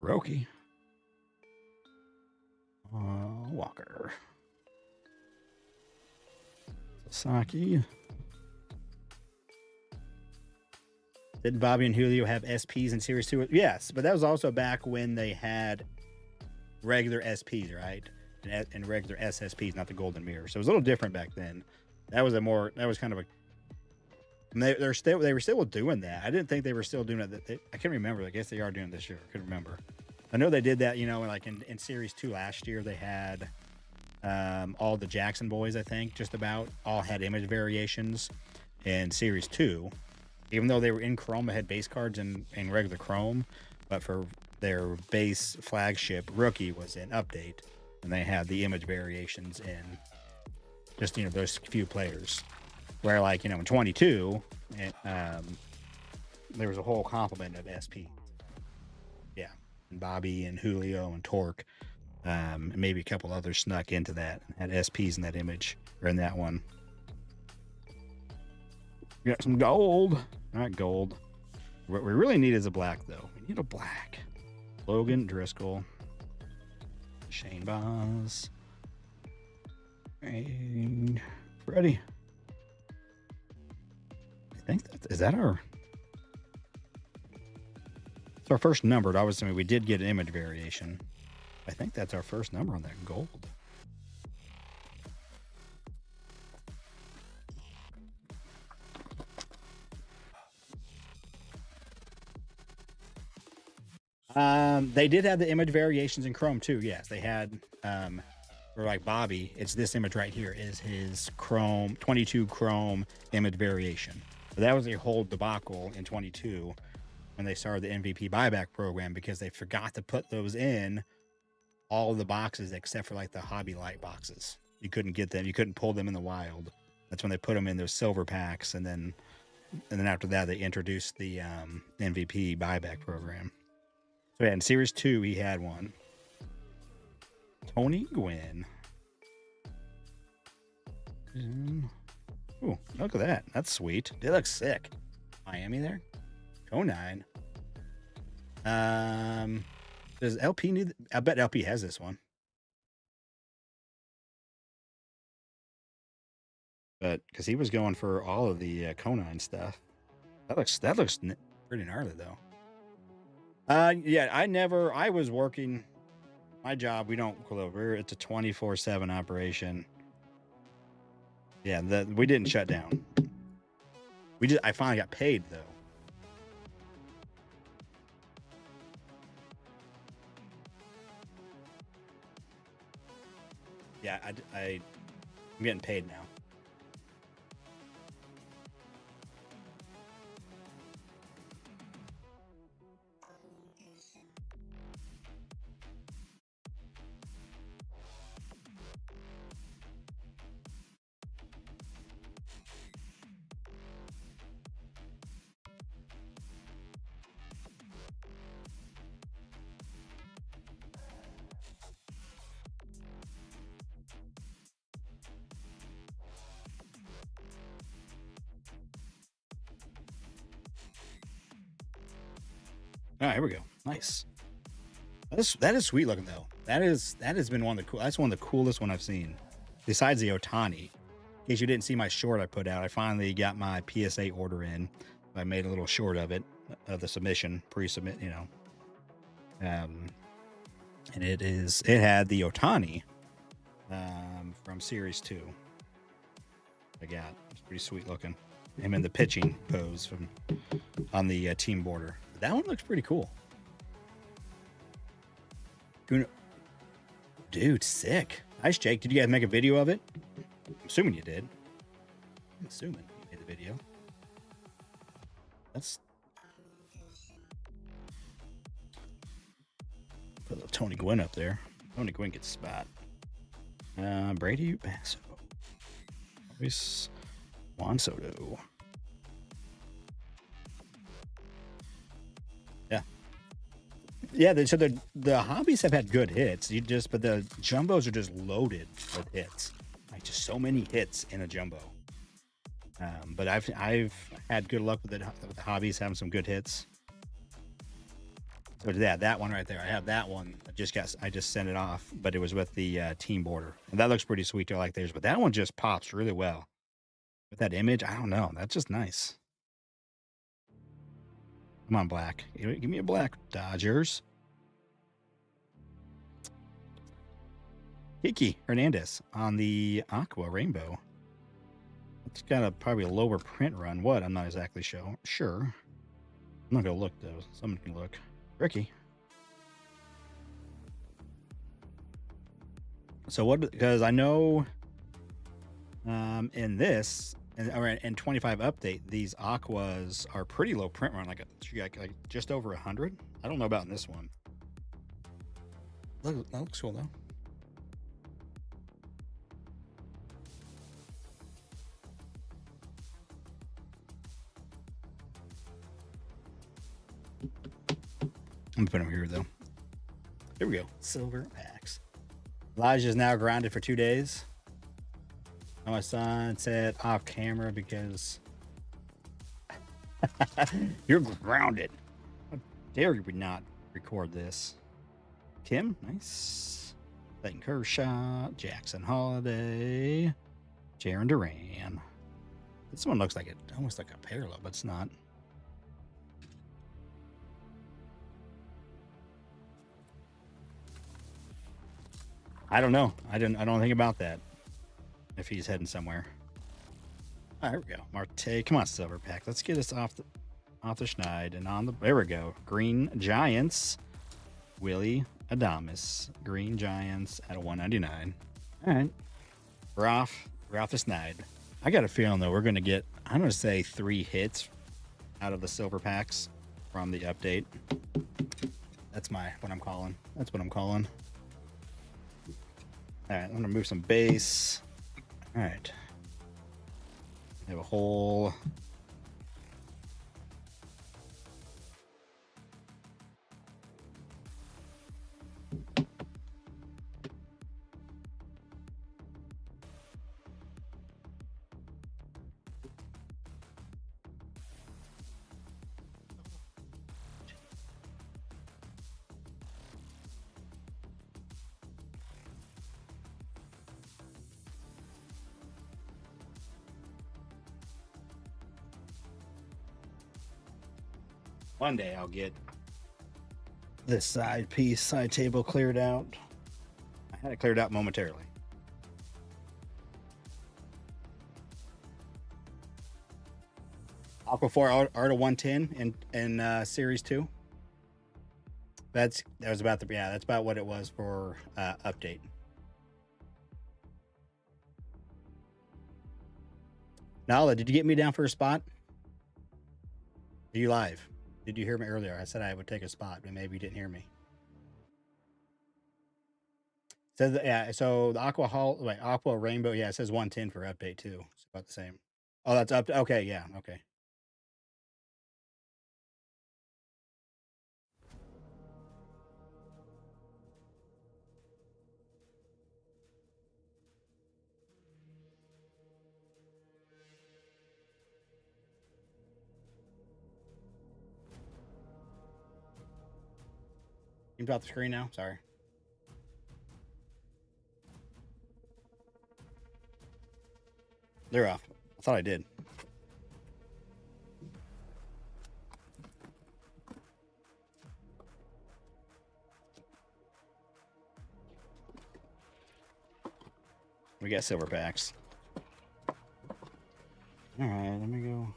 Roki. Walker. Sasaki. Did Bobby and Julio have SPs in Series 2? Yes, but that was also back when they had regular SPs, right? And regular SSPs, not the Golden Mirror. So it was a little different back then. That was kind of a. They were still doing that. I didn't think they were still doing it. I can't remember. I guess they are doing it this year. I couldn't remember. I know they did that, like in Series 2 last year, they had all the Jackson boys, I think, just about all had image variations. In Series 2, even though they were in Chrome, they had base cards in regular Chrome, but for their base flagship rookie was in Update, and they had the image variations in just, those few players. Where, in 22, there was a whole complement of SP. Yeah. And Bobby and Julio and Torque, and maybe a couple others snuck into that and had SPs in that image or in that one. We got some gold. Not gold. What we really need is a black, though. We need a black. Logan Driscoll. Shane Boz. And Freddie. I think is that our... It's our first numbered. Obviously, we did get an image variation. I think that's our first number on that gold. They did have the image variations in Chrome too. Yes, they had. Or like Bobby, it's this image right here is his Chrome 22 Chrome image variation. So that was a whole debacle in 22 when they started the MVP buyback program because they forgot to put those in all of the boxes except for like the Hobby Light boxes. You couldn't get them. You couldn't pull them in the wild. That's when they put them in those silver packs, and then after that they introduced the MVP buyback program. So yeah, in Series 2 he had one. Tony Gwynn. Ooh, look at that. That's sweet. They look sick. Miami there. Conine. Does LP need? I bet LP has this one. But because he was going for all of the Conine stuff. That looks pretty gnarly though. Yeah, I was working my job. We don't pull over. It's a 24/7 operation. Yeah, we didn't shut down. I finally got paid though. Yeah, I'm getting paid now. Oh, here we go. Nice. That is sweet looking though. That has been one of the cool. That's one of the coolest one I've seen. Besides the Otani. In case you didn't see my short I put out, I finally got my PSA order in. I made a little short of it, of the submission, pre-submit, you know. And it had the Otani from Series 2. I got. It's pretty sweet looking. Him in the pitching pose from on the team border. That one looks pretty cool. Dude, sick. Nice, Jake. Did you guys make a video of it? I'm assuming you did. I'm assuming you made the video. That's... Put a little Tony Gwynn up there. Tony Gwynn gets a spot. Brady Basso. Luis Juan Soto. Yeah. Yeah, so the hobbies have had good hits. But the jumbos are just loaded with hits. Like just so many hits in a jumbo. But I've had good luck with the hobbies having some good hits. So that one right there. I have that one. I just sent it off, but it was with the team border, and that looks pretty sweet too, like theirs. But that one just pops really well with that image. I don't know. That's just nice. Come on, black. Give me a black. Dodgers. Kiki Hernandez on the Aqua Rainbow. It's got probably a lower print run. What? I'm not exactly sure. I'm not gonna look though. Someone can look. Ricky. So what? Because I know, in this in 25 update, these Aquas are pretty low print run, like just over 100. I don't know about in this one. Look, that looks cool though. I'm gonna put them here though. Here we go. Silver packs. Elijah's now grounded for 2 days. My son said off camera because you're grounded. How dare you not record this? Kim, nice. Clayton Kershaw, Jackson Holiday, Jaron Duran. This one looks like almost like a parallel, but it's not. I don't know. I don't think about that. If he's heading somewhere. All right, here we go. Marte, come on, silver pack. Let's get us off the schneid and on the. There we go. Green Giants. Willie Adames. Green Giants at a 199. All right, we're off the schneid. I got a feeling though we're gonna get. I'm gonna say 3 hits out of the silver packs from the update. That's what I'm calling. That's what I'm calling. All right, I'm gonna move some base. All right, I have a whole. One day I'll get this side table cleared out. I had it cleared out momentarily. Aqua 4 Art of 110 in Series 2. That's about what it was for update. Nala, did you get me down for a spot? Are you live? Did you hear me earlier? I said I would take a spot, but maybe you didn't hear me. Says yeah. So the Aqua Rainbow. Yeah, it says 110 for update too. It's about the same. Oh, that's up. Okay, yeah. Okay. Screen's off the screen now. Sorry. They're off. I thought I did. We got silver packs. All right, let me go.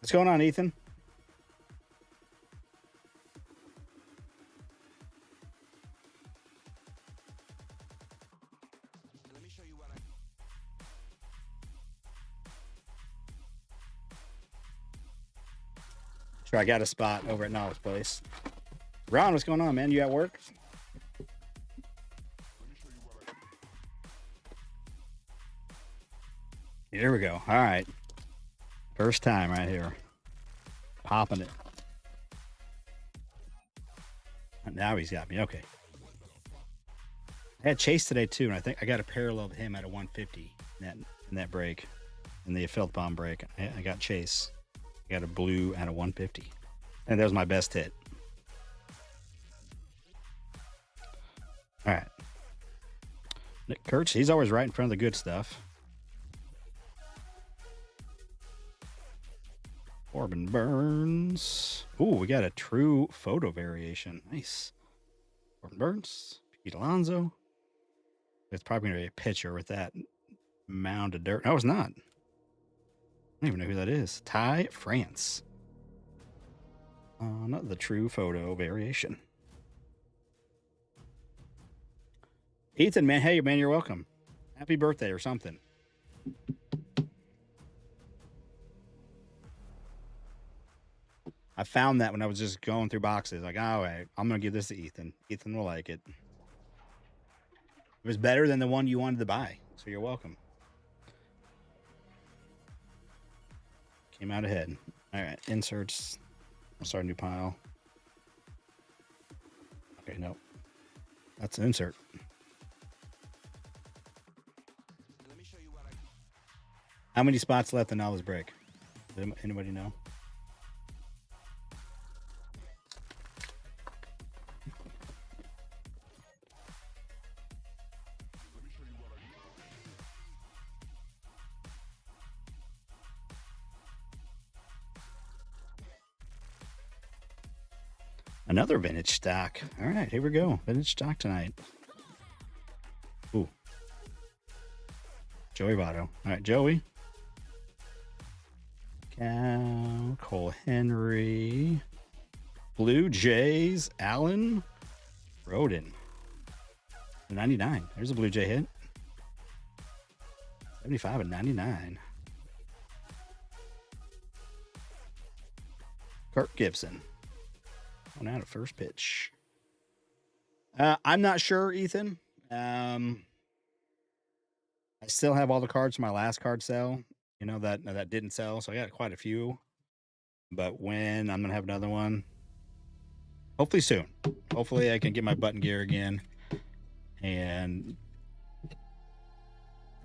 What's going on, Ethan? Let me show you what Sure, I got a spot over at Knowledge Place. Ron, what's going on, man? You at work? Here we go. All right. First time right here. Popping it. Now he's got me. Okay. I had Chase today too, and I think I got a parallel of him at a 150 in that break, in the filth bomb break. I got Chase. I got a blue at a 150, and that was my best hit. All right. Nick Kurtz, he's always right in front of the good stuff. Corbin Burns. Ooh, we got a true photo variation. Nice. Corbin Burns. Pete Alonso. It's probably going to be a pitcher with that mound of dirt. No, it's not. I don't even know who that is. Ty France. Not the true photo variation. Ethan, man. Hey, man, you're welcome. Happy birthday or something. I found that when I was just going through boxes. Like, all right, I'm going to give this to Ethan. Ethan will like it. It was better than the one you wanted to buy, so you're welcome. Came out ahead. All right, inserts. We'll start a new pile. Okay, no. That's an insert. Let me show you what How many spots left in all this break? Does anybody know? Another vintage stock. All right, here we go. Vintage stock tonight. Ooh. Joey Votto. All right, Joey. Cal, Cole Henry. Blue Jays, Allen Roden. 99. There's a Blue Jay hit. 75 and 99. Kirk Gibson. One out of first pitch. I'm not sure, Ethan. I still have all the cards from my last card sale, that didn't sell. So I got quite a few. But when I'm going to have another one, hopefully soon. Hopefully I can get my button gear again and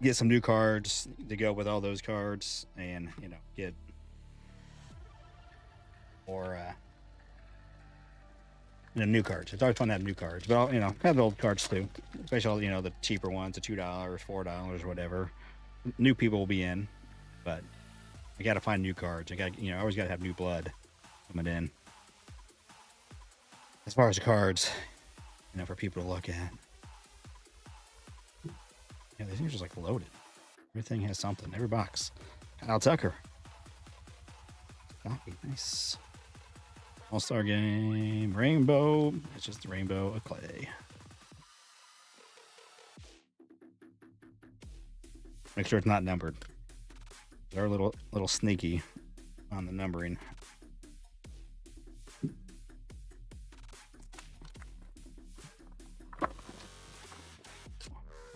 get some new cards to go with all those cards and, get more new cards. It's always fun to have new cards, but I'll, have the old cards too, especially, the cheaper ones, the $2, $4, whatever. New people will be in, but I got to find new cards. I always got to have new blood coming in. As far as the cards, for people to look at. Yeah, these things are just like loaded. Everything has something. Every box. Kyle Tucker. Nice. All-Star Game, Rainbow. It's just the Rainbow of Clay. Make sure it's not numbered. They're a little sneaky on the numbering.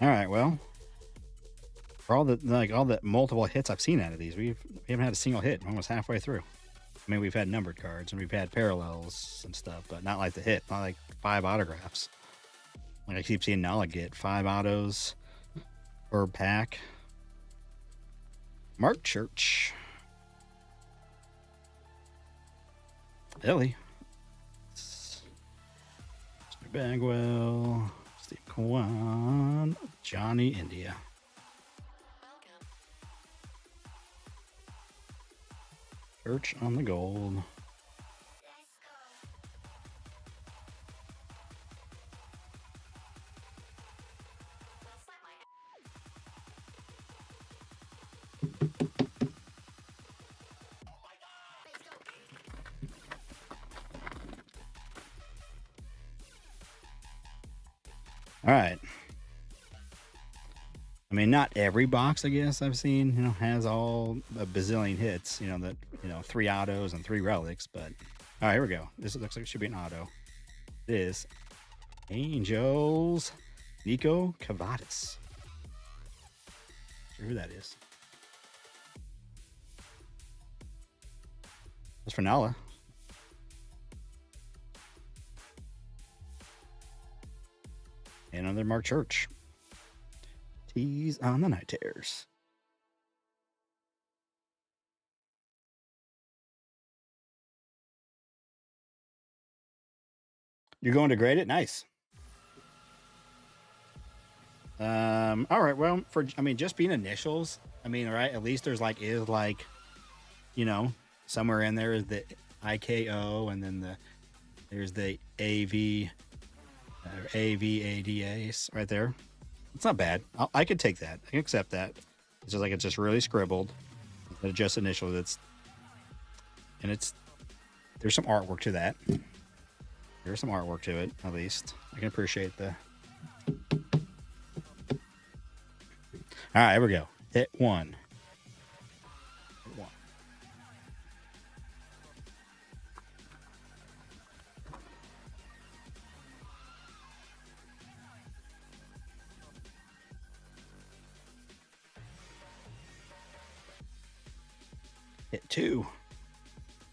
All right, well, for all the multiple hits I've seen out of these, we haven't had a single hit. We're almost halfway through. I mean, we've had numbered cards and we've had parallels and stuff, but not like the hit, not like 5 autographs. Like I keep seeing Nala get 5 autos per pack. Mark Church. Ellie. Bagwell, Steve Kwan, Johnny India. Church on the gold. All right. I mean, not every box, I guess, I've seen, has all a bazillion hits, that, 3 autos and 3 relics. But, all right, here we go. This looks like it should be an auto. This Angels, Nico Cavadas. Sure who that is. That's for Nala. And another Mark Church. Tease on the Night Terrors. You're going to grade it? Nice. All right. Well, just being initials, right? At least there's somewhere in there is the IKO, and then there's the AV or AVADAs right there. It's not bad. I could take that. I can accept that. It's just really scribbled. It's just initials. There's some artwork to that. There's some artwork to it, at least. I can appreciate the. All right, here we go. Hit one. Hit 2.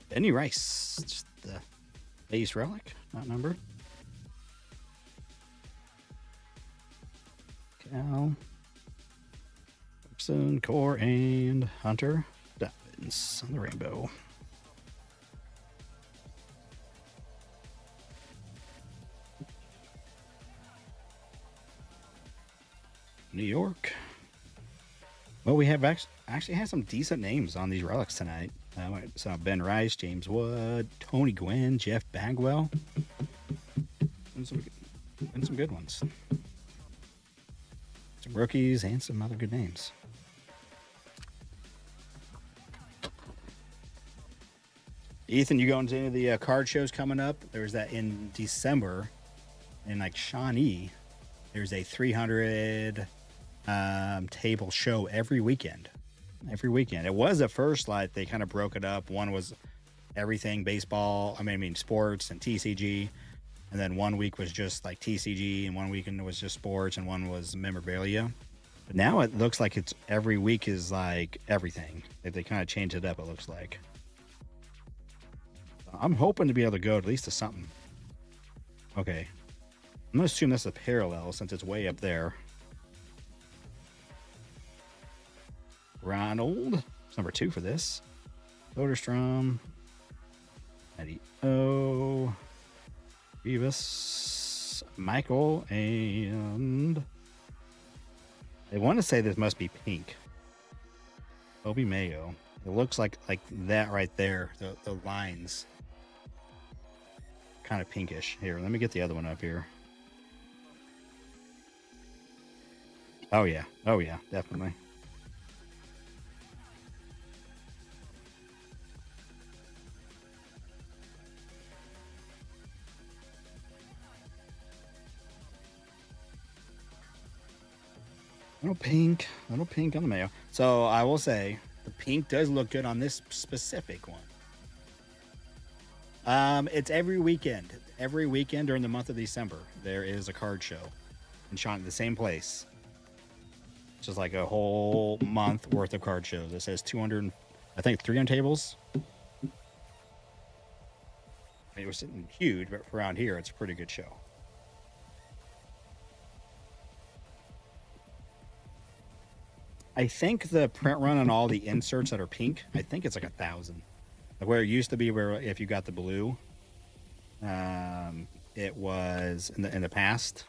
Benny Rice. Just the base relic, not numbered. Cal. Gibson, Core, and Hunter. Diamonds on the rainbow. New York. Well, we have actually had some decent names on these relics tonight. So Ben Rice, James Wood, Tony Gwynn, Jeff Bagwell, and some good ones. Some rookies and some other good names. Ethan, you going to any of the card shows coming up? There's that in December, in Shawnee. There's a 300 table show every weekend. It was at first they kind of broke it up. One was everything baseball, sports and TCG, and then one week was just TCG, and one weekend was just sports, and one was memorabilia. But now it looks like it's every week is everything. They kind of changed it up, it looks like. I'm hoping to be able to go at least to something. Okay, I'm gonna assume that's a parallel since it's way up there. Ronald, it's number 2 for this. Soderstrom, Eddie O, Rivas, Michael, and they want to say this must be pink. Obi Mayo. It looks like that right there. The lines, kind of pinkish. Here, let me get the other one up here. Oh yeah, definitely. Little pink on the mayo. So I will say the pink does look good on this specific one. It's every weekend. Every weekend during the month of December, there is a card show in Shawnee, the same place. It's just a whole month worth of card shows. It says 200, I think 300 tables. It was sitting huge, but for around here, it's a pretty good show. I think the print run on all the inserts that are pink, I think it's 1,000. Where it used to be, where if you got the blue, it was in the past.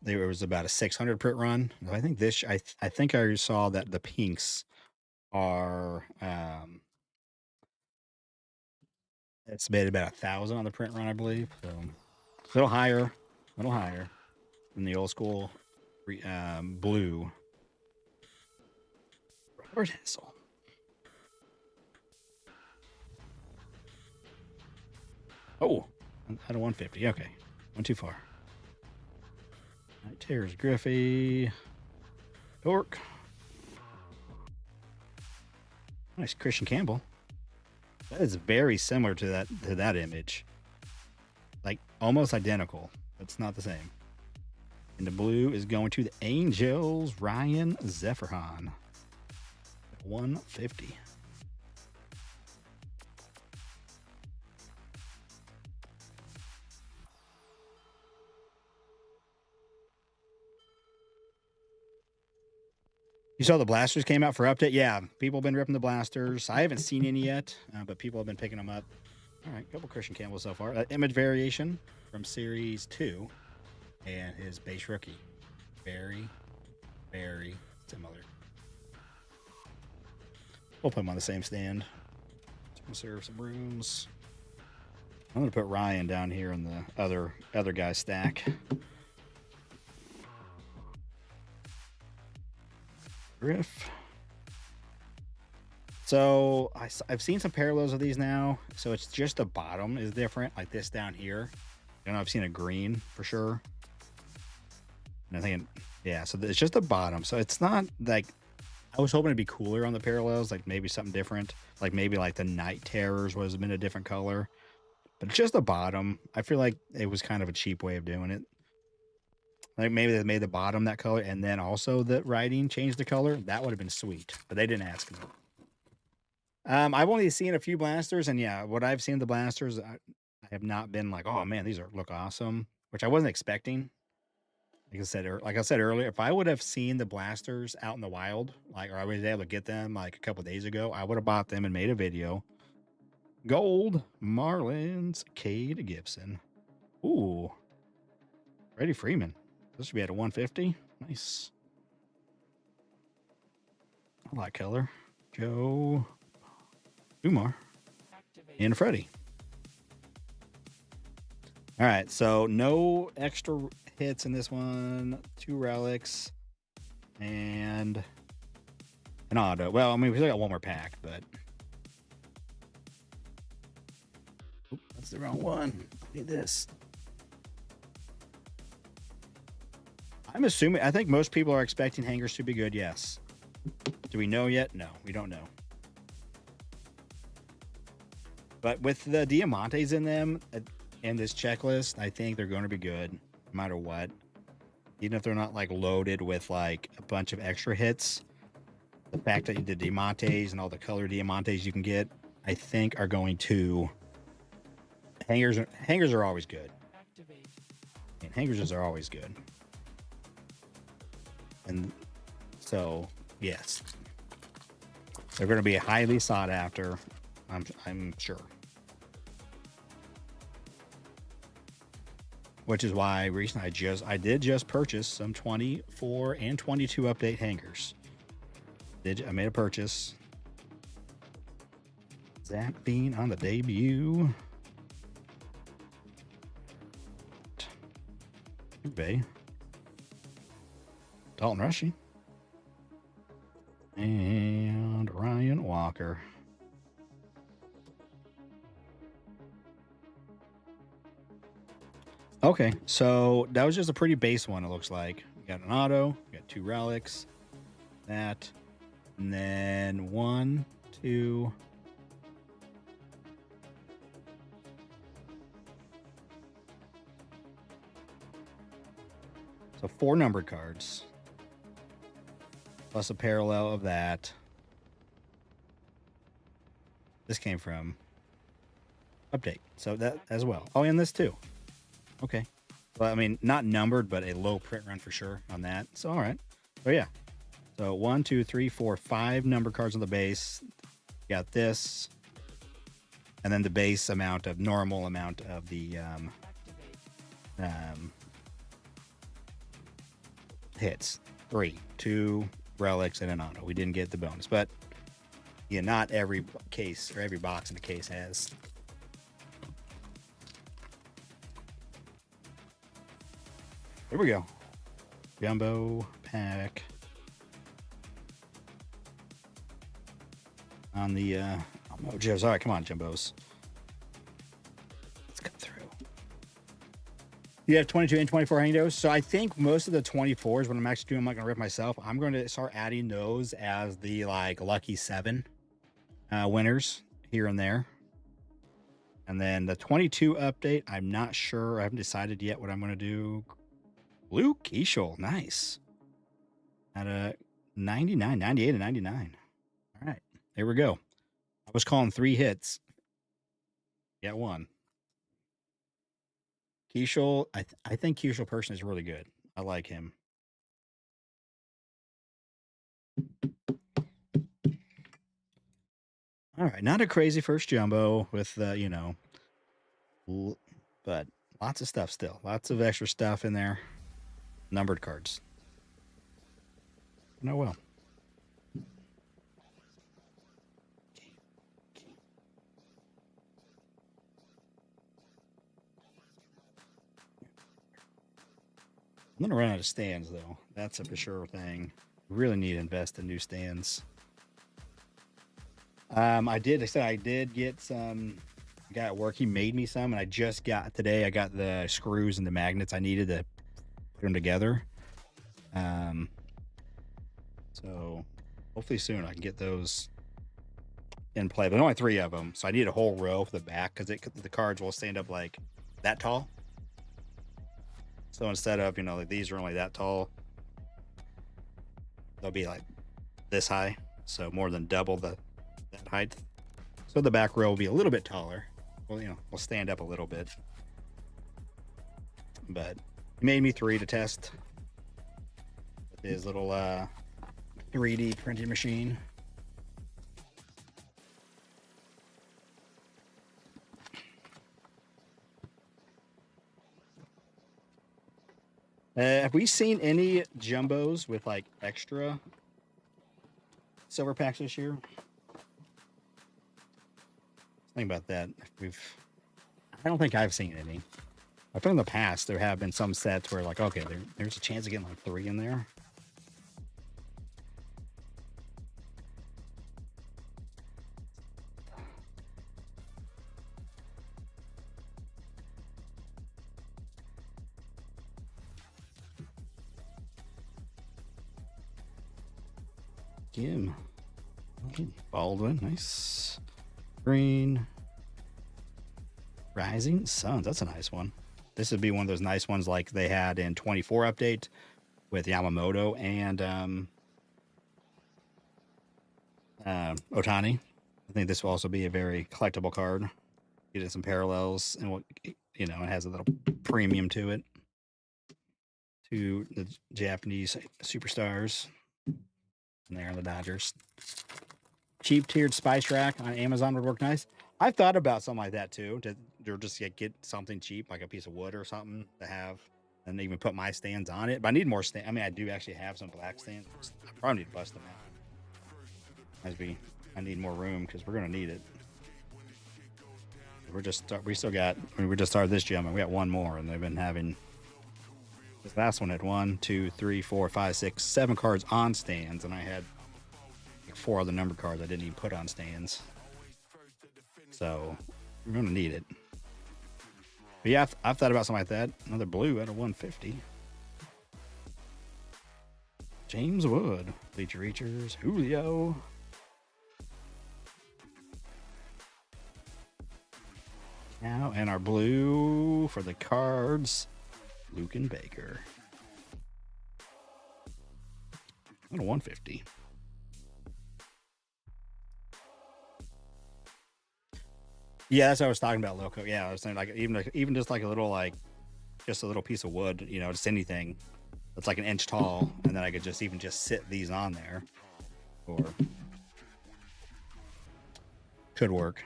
There was about a 600 print run. I think this. I think I saw that the pinks are it's made about 1,000 on the print run, I believe. So a little higher than the old school blue. Robert Hessel. Oh, out of 150. Okay, went too far. Right, Tears Griffey. Dork. Nice Christian Campbell. That is very similar to that image. Like almost identical. It's not the same. And the blue is going to the Angels, Ryan Zephyrhan. 150. You saw the blasters came out for update? Yeah, people have been ripping the blasters. I haven't seen any yet, but people have been picking them up. All right, couple Christian Campbell so far. Image variation from Series 2 and his base rookie. Very, very similar. We'll put them on the same stand. Serve some rooms. I'm going to put Ryan down here in the other guy's stack. Griff. So I've seen some parallels of these now. So it's just the bottom is different, like this down here. I know I've seen a green for sure. And I think, yeah, so it's just the bottom. So it's not like, I was hoping it'd be cooler on the parallels, like maybe something different. Like maybe like the Night Terrors was been a different color. But just the bottom, I feel like it was kind of a cheap way of doing it. Like maybe they made the bottom that color and then also the writing changed the color. That would have been sweet, but they didn't ask me. I've only seen a few blasters, and yeah, what I've seen the blasters, I have not been like, oh man, these look awesome, which I wasn't expecting. Like I said earlier, if I would have seen the blasters out in the wild, like, or I was able to get them like a couple days ago, I would have bought them and made a video. Gold Marlins, Cade Gibson. Ooh, Freddie Freeman. This should be at a 150. Nice. I like color. Joe Umar and Freddie. All right, so no extra hits in this one. 2 relics and an auto. Well, I mean, we still got one more pack, but oop, that's the wrong one. Need this. I'm assuming, I think most people are expecting hangers to be good. Yes. Do we know yet? No, we don't know. But with the Diamantes in them and this checklist, I think they're going to be good no matter what. Even if they're not like loaded with like a bunch of extra hits, the fact that the Diamantes and all the color Diamantes you can get, I think are going to hangers are always good. And hangers are always good. And so, yes, they're going to be highly sought after. I'm sure. Which is why recently I did just purchase some 24 and 22 update hangers. I made a purchase. Zach Bean on the debut. Bay. Dalton Rushing. And Ryan Walker. Okay, so that was just a pretty base one, it looks like. We got an auto, we got 2 relics, that, and then 1, 2. So 4 numbered cards. Plus a parallel of that. This came from update. So that as well. Oh, and this too. Okay. Well, I mean, not numbered, but a low print run for sure on that. So, all right. So, yeah. So, 1, 2, 3, 4, 5 number cards on the base. Got this. And then the base amount of normal amount of the hits. 3, 2 relics, and an auto. We didn't get the bonus, but yeah, not every case or every box in the case has. Here we go. Jumbo pack on the Mojos. All right, come on, Jumbos. Let's come through. You have 22 and 24 hangos. So I think most of the 24s, when I'm actually doing, I'm not going to rip myself. I'm going to start adding those as the like lucky 7 winners here and there. And then the 22 update, I'm not sure. I haven't decided yet what I'm going to do. Blue Keishel, nice. At a 99, 98, and 99. All right, there we go. I was calling 3 hits. Get 1. Keishel, I think Keishel person is really good. I like him. All right, not a crazy first jumbo with you know, but lots of stuff still. Lots of extra stuff in there. Numbered cards. No, well. I'm gonna run out of stands though. That's a for sure thing. Really need to invest in new stands. I did get some. Guy at work, he made me some, and I just got today. I got the screws and the magnets I needed to put them together. So hopefully soon I can get those in play. But there's only 3 of them, so I need a whole row for the back because the cards will stand up like that tall. So instead of, you know, like these are only that tall, they'll be like this high, so more than double that height. So the back row will be a little bit taller. Well, you know, we'll stand up a little bit. But he made me 3 to test with his little 3D printing machine. Have we seen any jumbos with like extra silver packs this year? Think about that. I don't think I've seen any. I think in the past there have been some sets where like, okay, there's a chance of getting like 3 in there. Kim Baldwin, nice. Green. Rising Suns, that's a nice one. This would be one of those nice ones like they had in 24 update with Yamamoto and Otani. I think this will also be a very collectible card. Get some parallels and what, you know, it has a little premium to it. To the Japanese superstars. And there are the Dodgers. Cheap tiered spice rack on Amazon would work nice. I've thought about something like that too, to just get something cheap, like a piece of wood or something to have, and even put my stands on it. But I need more stands. I mean, I do actually have some black stands. I probably need to bust them out. I need more room because we're gonna need it. We just started this gym and we got 1 more, and they've been having. This last one had 1, 2, 3, 4, 5, 6, 7 cards on stands, and I had like 4 other number cards I didn't even put on stands. So we're gonna need it. But yeah, I've thought about something like that. Another blue at a 150. James Wood, Bleacher Reachers, Julio. Now, and our blue for the cards, Luke and Baker. At a 150. Yeah, that's what I was talking about, Loco. Yeah, I was saying like even just like a little just a little piece of wood, you know, just anything that's like an inch tall, and then I could just sit these on there, or could work,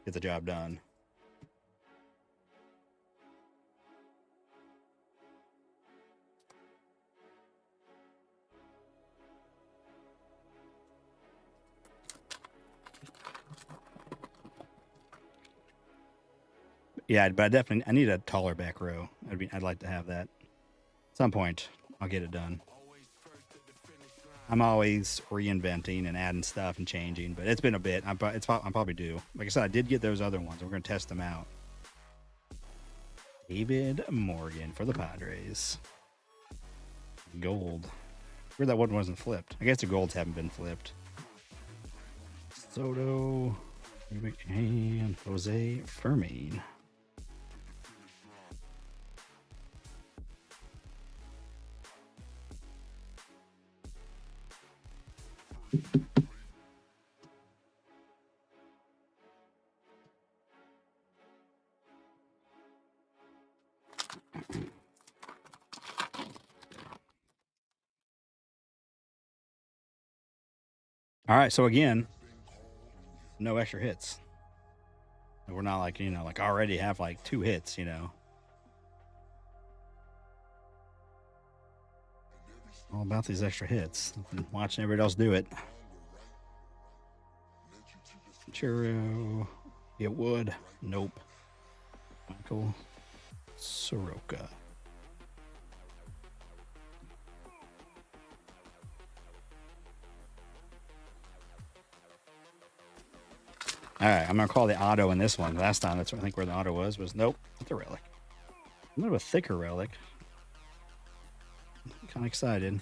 get the job done. Yeah, but I need a taller back row. I'd like to have that. At some point, I'll get it done. I'm always reinventing and adding stuff and changing, but it's been a bit. I'm probably due. Like I said, I did get those other ones. We're going to test them out. David Morgan for the Padres. Gold. Weird that one wasn't flipped. I guess the golds haven't been flipped. Soto, and Jose Fermin. All right, so again, no extra hits. We're not like, like already have like 2 hits, All about these extra hits. Watching everybody else do it. Churro. It would. Nope. Michael Soroka. All right, I'm gonna call the auto in this one. Last time, that's what I think where the auto was nope, it's a relic. A little bit thicker relic. I'm kind of excited.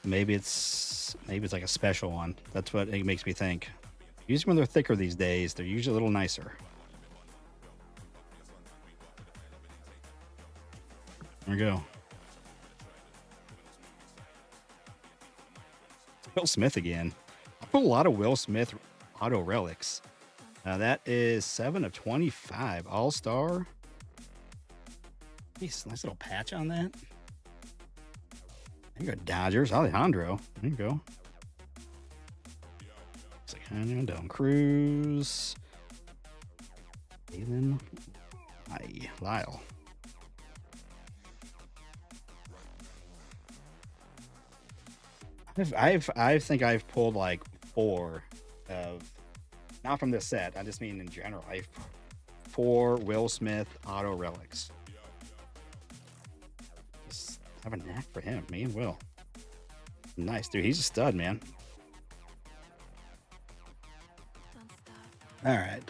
Maybe it's like a special one. That's what it makes me think. Usually when they're thicker these days, they're usually a little nicer. There we go. Will Smith again. I put a lot of Will Smith auto relics. That is 7 of 25. All-star. Nice little patch on that. There you go, Dodgers. Alejandro. There you go. Looks like Don Cruz. Galen. Lyle. I think I've pulled like 4 of, not from this set, I just mean in general. I've 4 Will Smith auto relics. Just have a knack for him, me and Will. Nice, dude. He's a stud, man. All right.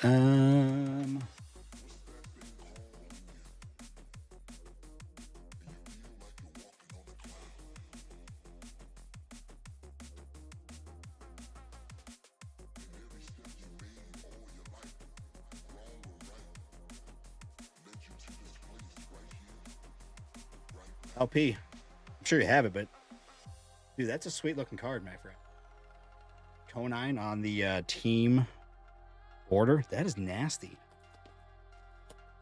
LP. I'm sure you have it, but dude, that's a sweet looking card, my friend. Conine on the team border. That is nasty.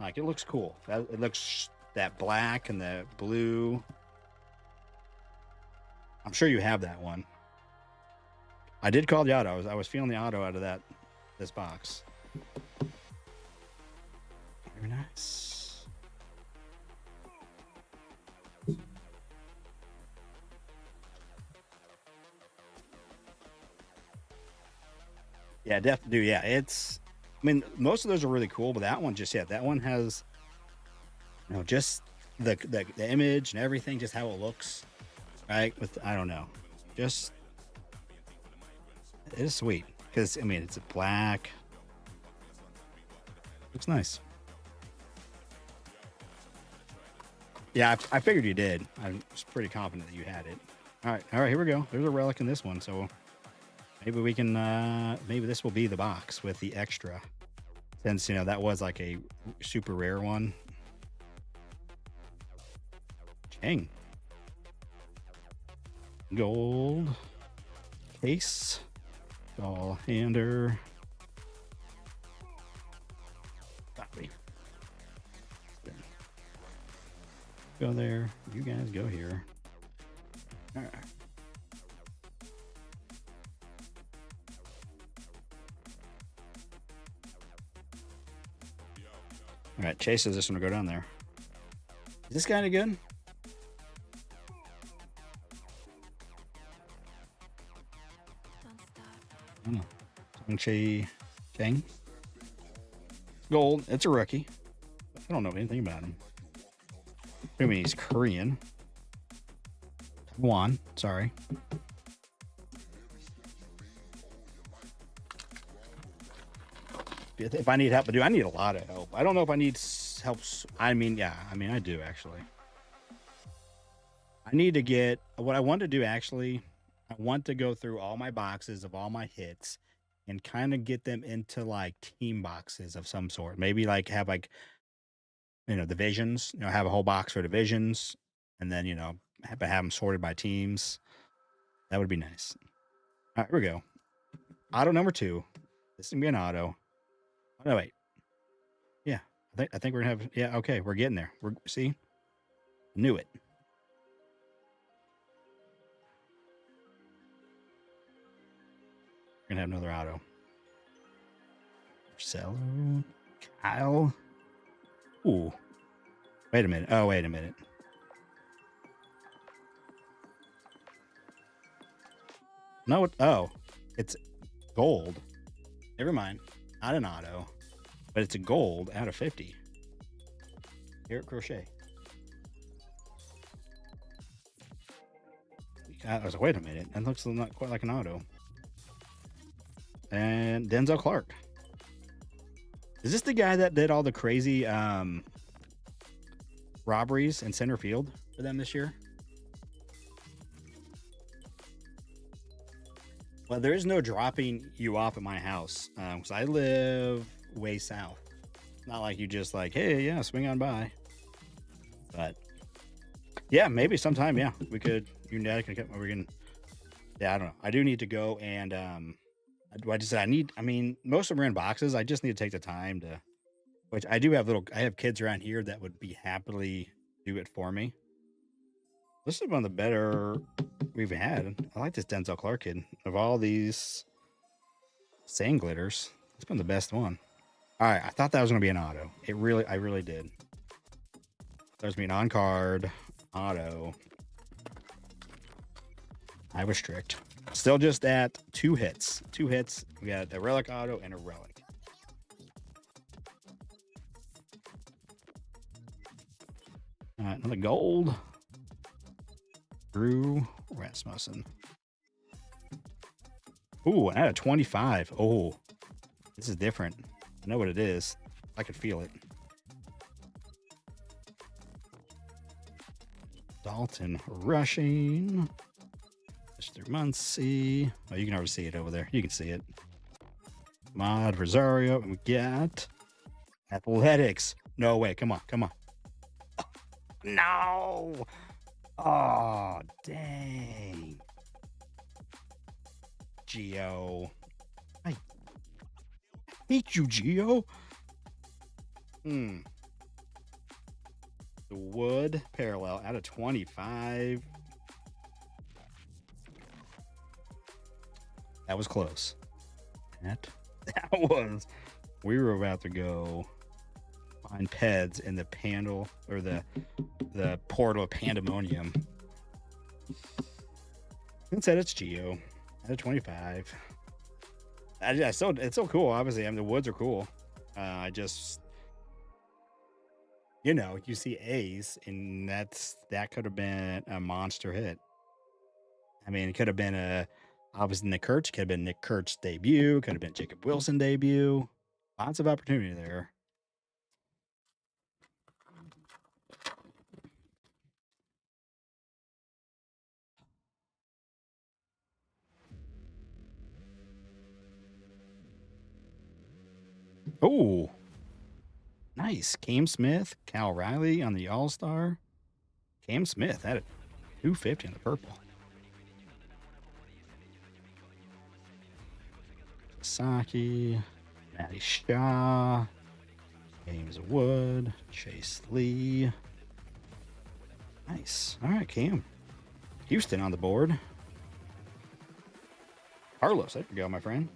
Like, it looks cool. It looks that black and the blue. I'm sure you have that one. I did call the auto. I was feeling the auto out of this box. Very nice. Yeah, definitely do. Yeah, I mean, most of those are really cool, but that one that one has, just the image and everything, just how it looks, right? I don't know, just it is sweet because I mean it's a black, looks nice. Yeah, I figured you did. I was pretty confident that you had it. All right, here we go. There's a relic in this one, so maybe we can. Maybe this will be the box with the extra, since that was like a super rare one. Chang. Gold case. Ball hander. Copy. Go there. You guys go here. All right. All right, Chase is just going to go down there. Is this guy any good? I don't know. Chang. Gold. It's a rookie. I don't know anything about him. I mean, he's Korean. Taiwan. Sorry. If I need help, I need a lot of help. I don't know if I need help. I mean, yeah. I mean, I do actually. I need to get what I want to do actually. I want to go through all my boxes of all my hits and kind of get them into like team boxes of some sort. Maybe like have like, divisions, have a whole box for divisions and then, have them sorted by teams. That would be nice. All right, here we go. Auto number 2. This is gonna be an auto. Oh, no, wait. Yeah, I think we're gonna have. Yeah, okay, we're getting there. See, knew it. We're gonna have another auto. Marcelo, Kyle. Ooh, wait a minute. Oh, wait a minute. No, it's gold. Never mind. Not an auto, but it's a gold out of 50. Here at Crochet. I was like, wait a minute. That looks not quite like an auto. And Denzel Clark. Is this the guy that did all the crazy robberies in center field for them this year? Well, there is no dropping you off at my house because I live way south. Not like you just like, hey, yeah, swing on by. But yeah, maybe sometime, yeah, we could. You and Dad can come. We can. Yeah, I don't know. I do need to go and I just said I mean, most of them are in boxes. I just need to take the time to. Which I do have I have kids around here that would be happily do it for me. This is one of the better we've had. I like this Denzel Clark kid. Of all these sand glitters, it's been the best one. All right, I thought that was going to be an auto. I really did. There's me an on-card auto. I was strict. Still just at 2 hits. 2 hits. We got a relic auto and a relic. All right, another gold. Drew Rasmussen. Ooh, and I had a 25. Oh, this is different. I know what it is. I could feel it. Dalton Rushing. Mr. Muncie. Oh, you can already see it over there. You can see it. Mod Rosario. And we got Athletics. No way. Come on. Come on. No. Oh, dang. Geo. I hate you, Geo. The wood parallel out of 25. That was close. That was. We were about to go find Peds in the panel or the portal of pandemonium. Instead, it's Geo out of 25. It's so cool. Obviously, I mean, the woods are cool. I just, you see A's, and that could have been a monster hit. I mean, it could have been obviously Nick Kurtz. Could have been Nick Kurtz's debut. Could have been Jacob Wilson debut. Lots of opportunity there. Oh, nice. Cam Smith, Cal Riley on the All-Star. Cam Smith had a 250 on the purple. Saki, Matty Shaw, James Wood, Chase Lee. Nice. All right, Cam. Houston on the board. Carlos, there you go, my friend.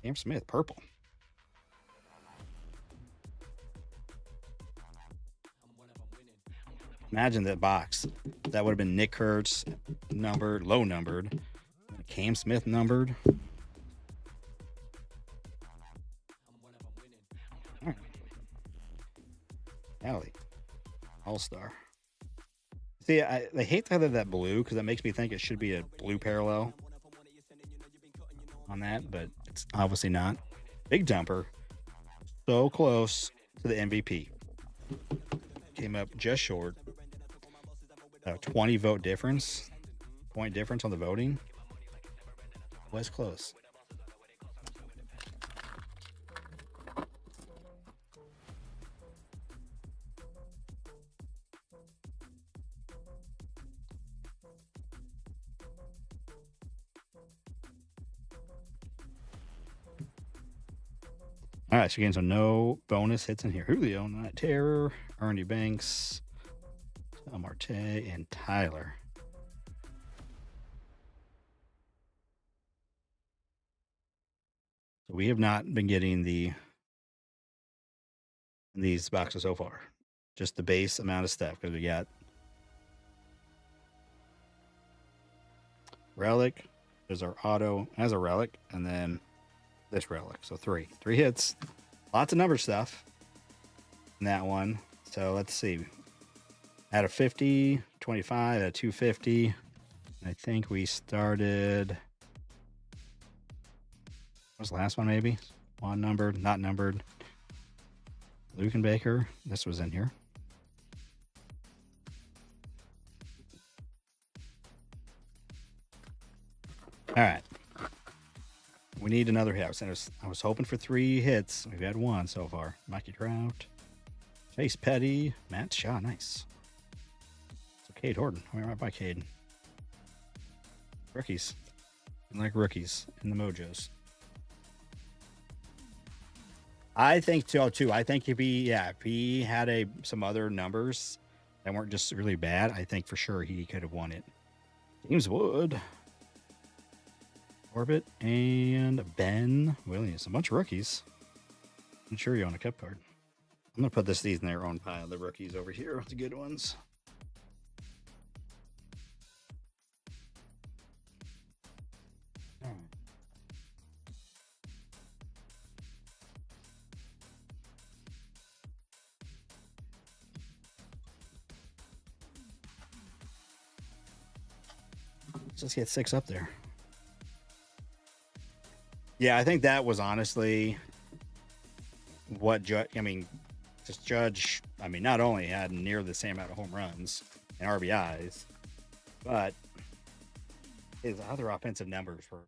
Cam Smith, purple. Imagine that box. That would have been Nick Kurtz numbered, low numbered. Cam Smith numbered. All Alley. All-Star. See, I hate to have that blue because that makes me think it should be a blue parallel on that, but it's obviously not. Big jumper. So close to the MVP. Came up just short. 20 vote difference. Point difference on the voting. Was close. All right, so again, so no bonus hits in here. Julio, Night Terror, Ernie Banks, Marte, and Tyler. So we have not been getting these boxes so far. Just the base amount of stuff because we got Relic. There's our auto as a Relic, and then this Relic. So three hits. Lots of number stuff in that one. So let's see. At a 50, 25, at a 250. I think we started. What was the last one, maybe? One numbered, not numbered. Luke and Baker. This was in here. All right. We need another hit. I was hoping for 3 hits. We've had 1 so far. Mikey Trout, Chase Petty, Matt Shaw. Nice. So Cade Horton. I went right by Cade. Rookies. I like rookies in the mojos. I think so too. I think if he had some other numbers that weren't just really bad, I think for sure he could have won it. James Wood, Orbit, and Ben Williams. A bunch of rookies. I'm sure you own a cup card. I'm gonna put these in their own pile. The rookies over here, the good ones. All right. Let's get 6 up there. Yeah, I think that was honestly what Judge. Judge. Not only had near the same amount of home runs and RBIs, but his other offensive numbers were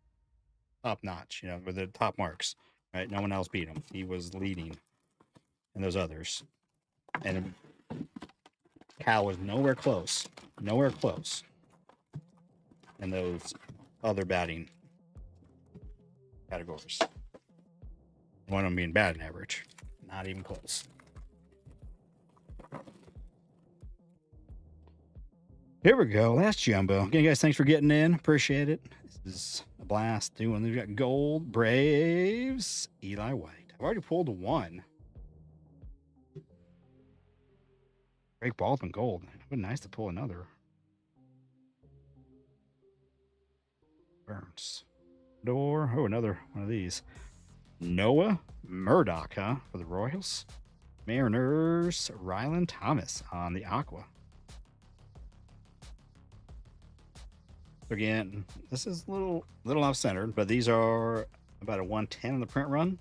top notch. With the top marks. Right, no one else beat him. He was leading in those others, and Cal was nowhere close. Nowhere close. In those other batting categories. One of them being batting average. Not even close. Here we go. Last jumbo. Again, guys, thanks for getting in. Appreciate it. This is a blast doing. We've got gold, Braves, Eli White. I've already pulled 1. Drake Baldwin gold. It would be nice to pull another. Burns. Another one of these. Noah Murdoch, for the Royals. Mariners, Rylan Thomas on the Aqua. Again, this is a little off-centered, but these are about a 110 on the print run.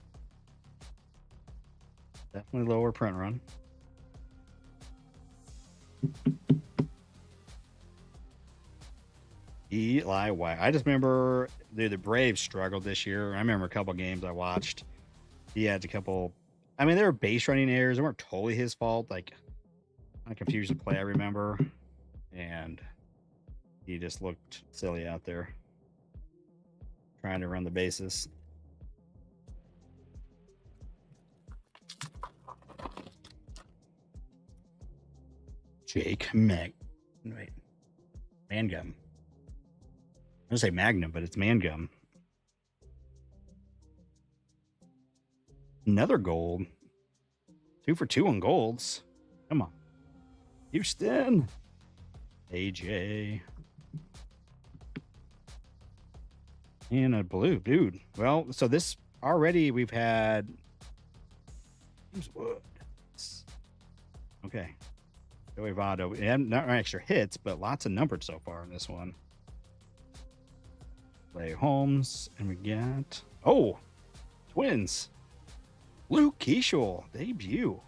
Definitely lower print run. Eli White. I just remember the Braves struggled this year. I remember a couple games I watched. He had a couple. They were base running errors. They weren't totally his fault. I confused the play, I remember. And he just looked silly out there trying to run the bases. Jake Mangum. I was going to say Magnum, but it's Mangum. Another gold. 2 for 2 on golds. Come on. Houston. AJ. And a blue. Dude. Well, so this already we've had. Okay. Joey Votto. We have not extra hits, but lots of numbered so far in this one. Play Holmes, and we got Twins. Luke Keishel debut.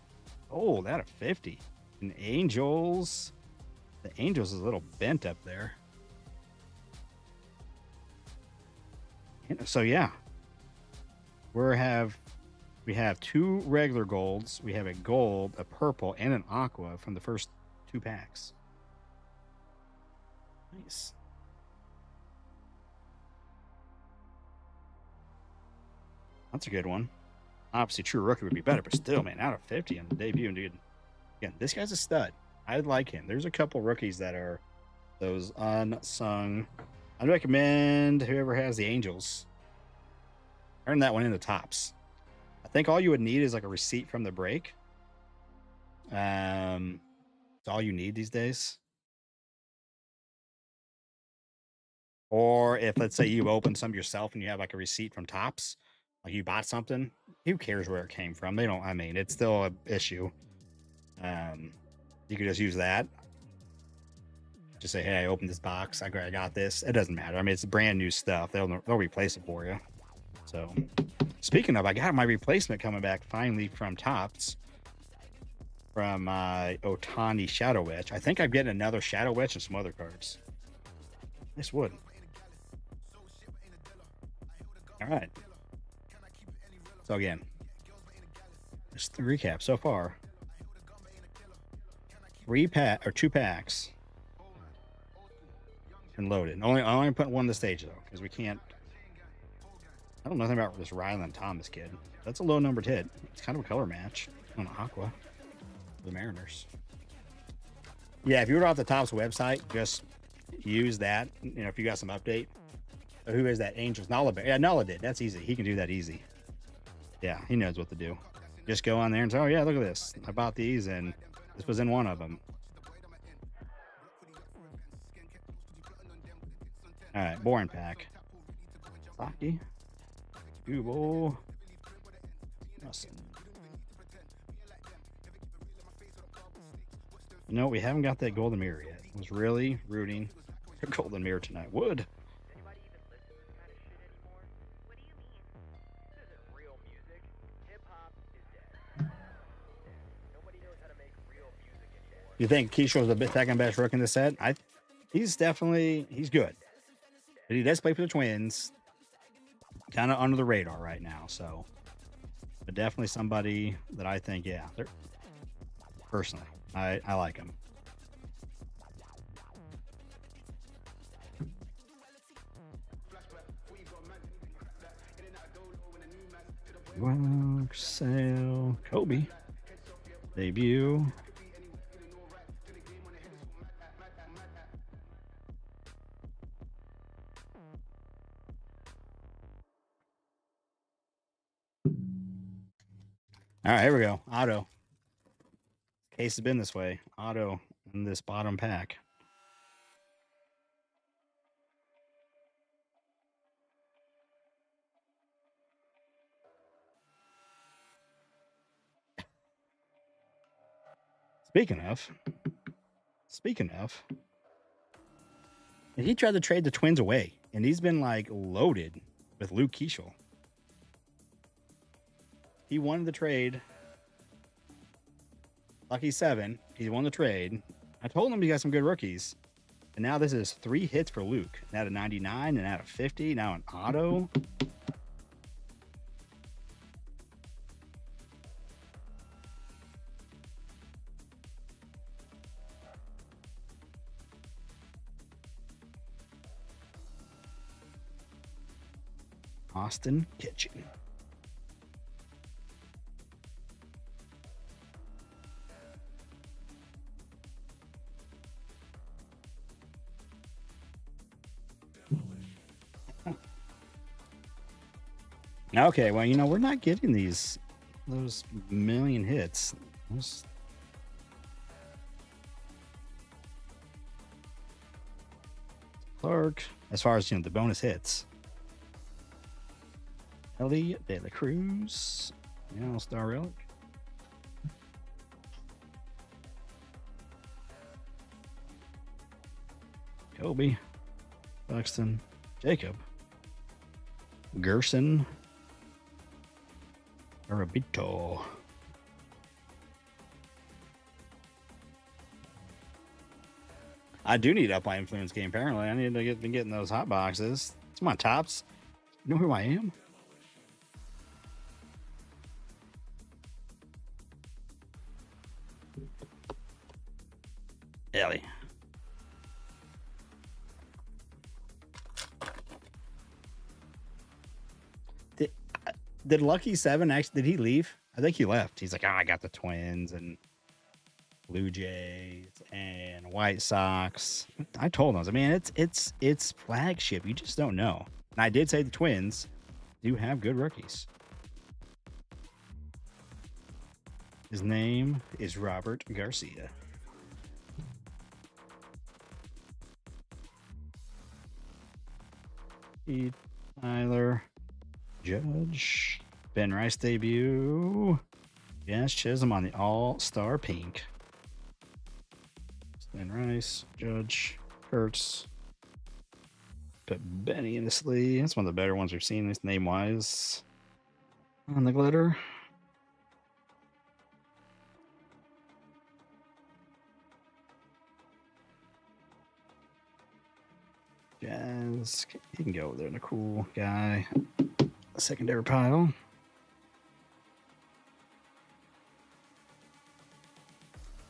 Oh, that a 50. And Angels. The Angels is a little bent up there. So yeah, we have 2 regular golds. We have a gold, a purple, and an aqua from the first 2 packs. Nice. That's a good one. Obviously, true rookie would be better, but still, man, out of 50 on the debut, dude. Again, this guy's a stud. I like him. There's a couple rookies that are those unsung. I'd recommend whoever has the Angels. Turn that one into tops. I think all you would need is like a receipt from the break. It's all you need these days. Or if, let's say, you open some yourself and you have like a receipt from Tops, like you bought something, who cares where it came from? They don't. I mean, it's still an issue. You could just use that. Just say, hey, I opened this box. I got this. It doesn't matter. I mean, it's brand new stuff. They'll replace it for you. So, speaking of, I got my replacement coming back finally from Tops. From Otani Shadow Witch. I think I'm getting another Shadow Witch and some other cards. Nice wood. All right. So again, just to recap so far. 2 packs and loaded. Only put one on the stage though, because we can't. I don't know nothing about this Ryland Thomas kid. That's a low numbered hit. It's kind of a color match on Aqua. The Mariners. Yeah, if you were off the Topps website, just use that. You know, if you got some update. Who is that? Angels. Nala. Yeah, Nala did. That's easy. He can do that easy. Yeah, he knows what to do. Just go on there and say, oh, yeah, look at this. I bought these, and this was in one of them. All right, boring pack. Saki. Google. No, we haven't got that golden mirror yet. I was really rooting for golden mirror tonight. Wood. You think Keisho's the second best rookie in the set? He's good. But he does play for the Twins. Kind of under the radar right now, so. But definitely somebody that I think, yeah, personally, I like him. Well, sale, Kobe. Debut. All right, here we go. Auto. Case has been this way. Auto in this bottom pack. Speaking of, he tried to trade the Twins away, and he's been like loaded with Luke Keishel. He won the trade. Lucky 7. He won the trade. I told him he got some good rookies. And now this is 3 hits for Luke. Now to 99 and out of 50. Now an auto. Austin Kitchen. Okay, well, you know, we're not getting those million hits. Clark, as far as, you know, the bonus hits. Ellie De La Cruz, Star Relic. Kobe, Buxton, Jacob, Gerson, Arabito. I do need to up my influence game. Apparently, I need to be getting those hot boxes. It's my tops. You know who I am? Ellie. Did Lucky Seven actually? Did he leave? I think he left. He's like, oh, I got the Twins and Blue Jays and White Sox. I told him, I was like, man, it's flagship. You just don't know. And I did say the Twins do have good rookies. His name is Robert Garcia. Tyler Judge. Ben Rice debut. Yes, Chisholm on the All-Star Pink. Ben Rice, Judge, Kurtz. Put Benny in the sleeve. That's one of the better ones we've seen, this name-wise. On the glitter. Jazz. He can go over there. The cool guy. Secondary pile.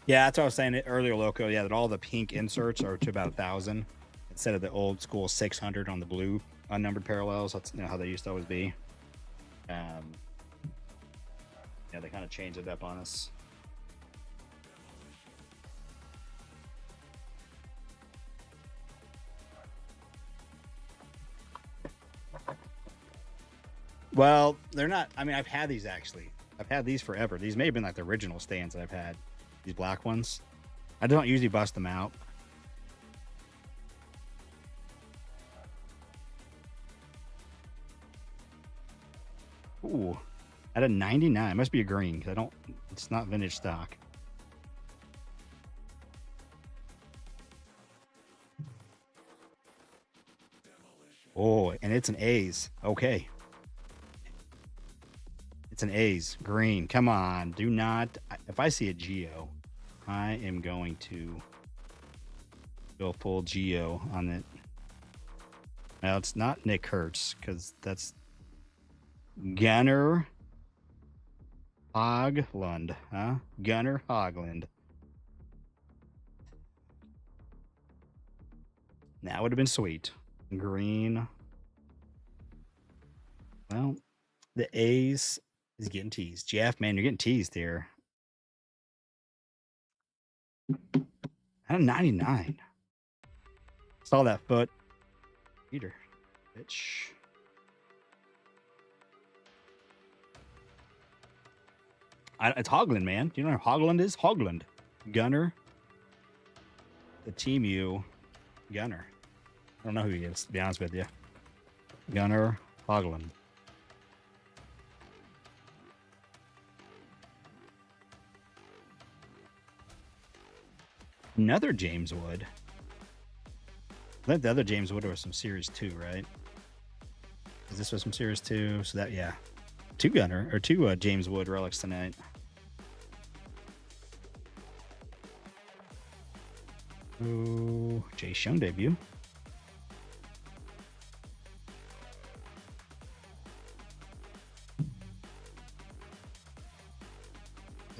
Yeah, that's what I was saying earlier, Loco. Yeah, that all the pink inserts are to about 1,000 instead of the old school 600 on the blue unnumbered parallels. That's how they used to always be. Yeah, they kind of changed it up on us. Well, they're not. I mean, I've had these actually. I've had these forever. These may have been like the original stands that I've had. These black ones. I don't usually bust them out. Ooh, at a 99. It must be a green because I don't. It's not vintage stock. Oh, and it's an A's. Okay. It's an A's. Green. Come on. Do not. If I see a Geo, I am going to go full Geo on it. Now, it's not Nick Kurtz because that's Gunnar Hoglund. Huh? Gunnar Hoglund. That would have been sweet. Green. Well, the A's is getting teased. Jeff, man, you're getting teased here. At a 99. Saw that foot. Peter. Bitch. It's Hoglund, man. Do you know who Hoglund is? Hoglund. Gunner. The Team U. Gunner. I don't know who he is, to be honest with you. Gunner Hoglund. Another James Wood. I think the other James Wood was some Series 2, right? Is this was some Series 2? So that, yeah. Two James Wood relics tonight. Oh, Jay Schoen debut.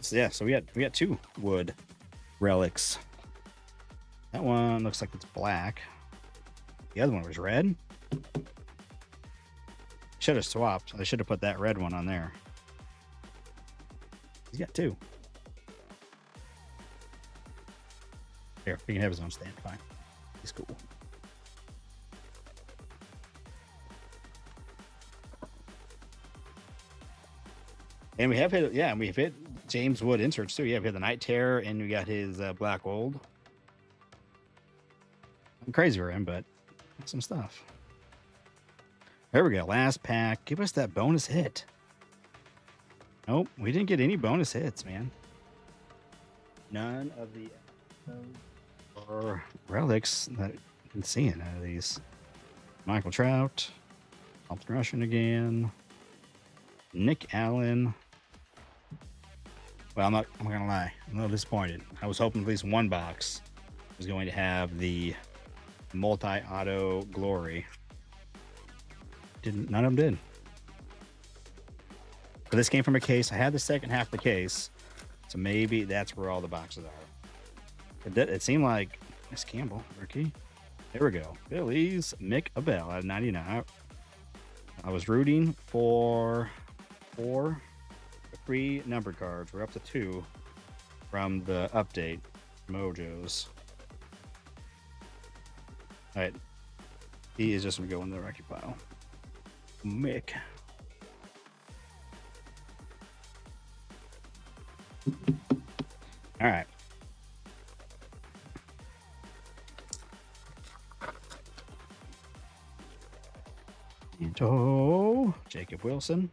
Yeah, so we got two Wood relics. That one looks like it's black. The other one was red. Should have swapped. I should have put that red one on there. He's got two. Here, he can have his own stand. Fine. He's cool. And we have hit, yeah, we've hit James Wood inserts too. Yeah, we have the Night Terror and we got his Black Gold. I'm crazy for him, but some stuff. There we go. Last pack. Give us that bonus hit. Nope, we didn't get any bonus hits, man. None of the or relics that been seeing out of these. Michael Trout, Thompson Russian again, Nick Allen. Well, I'm not gonna lie, I'm a little disappointed. I was hoping at least one box was going to have the multi-auto glory. None of them did. But this came from a case. I had the second half of the case, so maybe that's where all the boxes are. It seemed like Miss Campbell, rookie. There we go. Phillies, Mick Abel at 99. I was rooting for 4 free numbered cards. We're up to 2 from the update mojos. All right. He is just going to go in the record pile. Mick. All right. Into Jacob Wilson,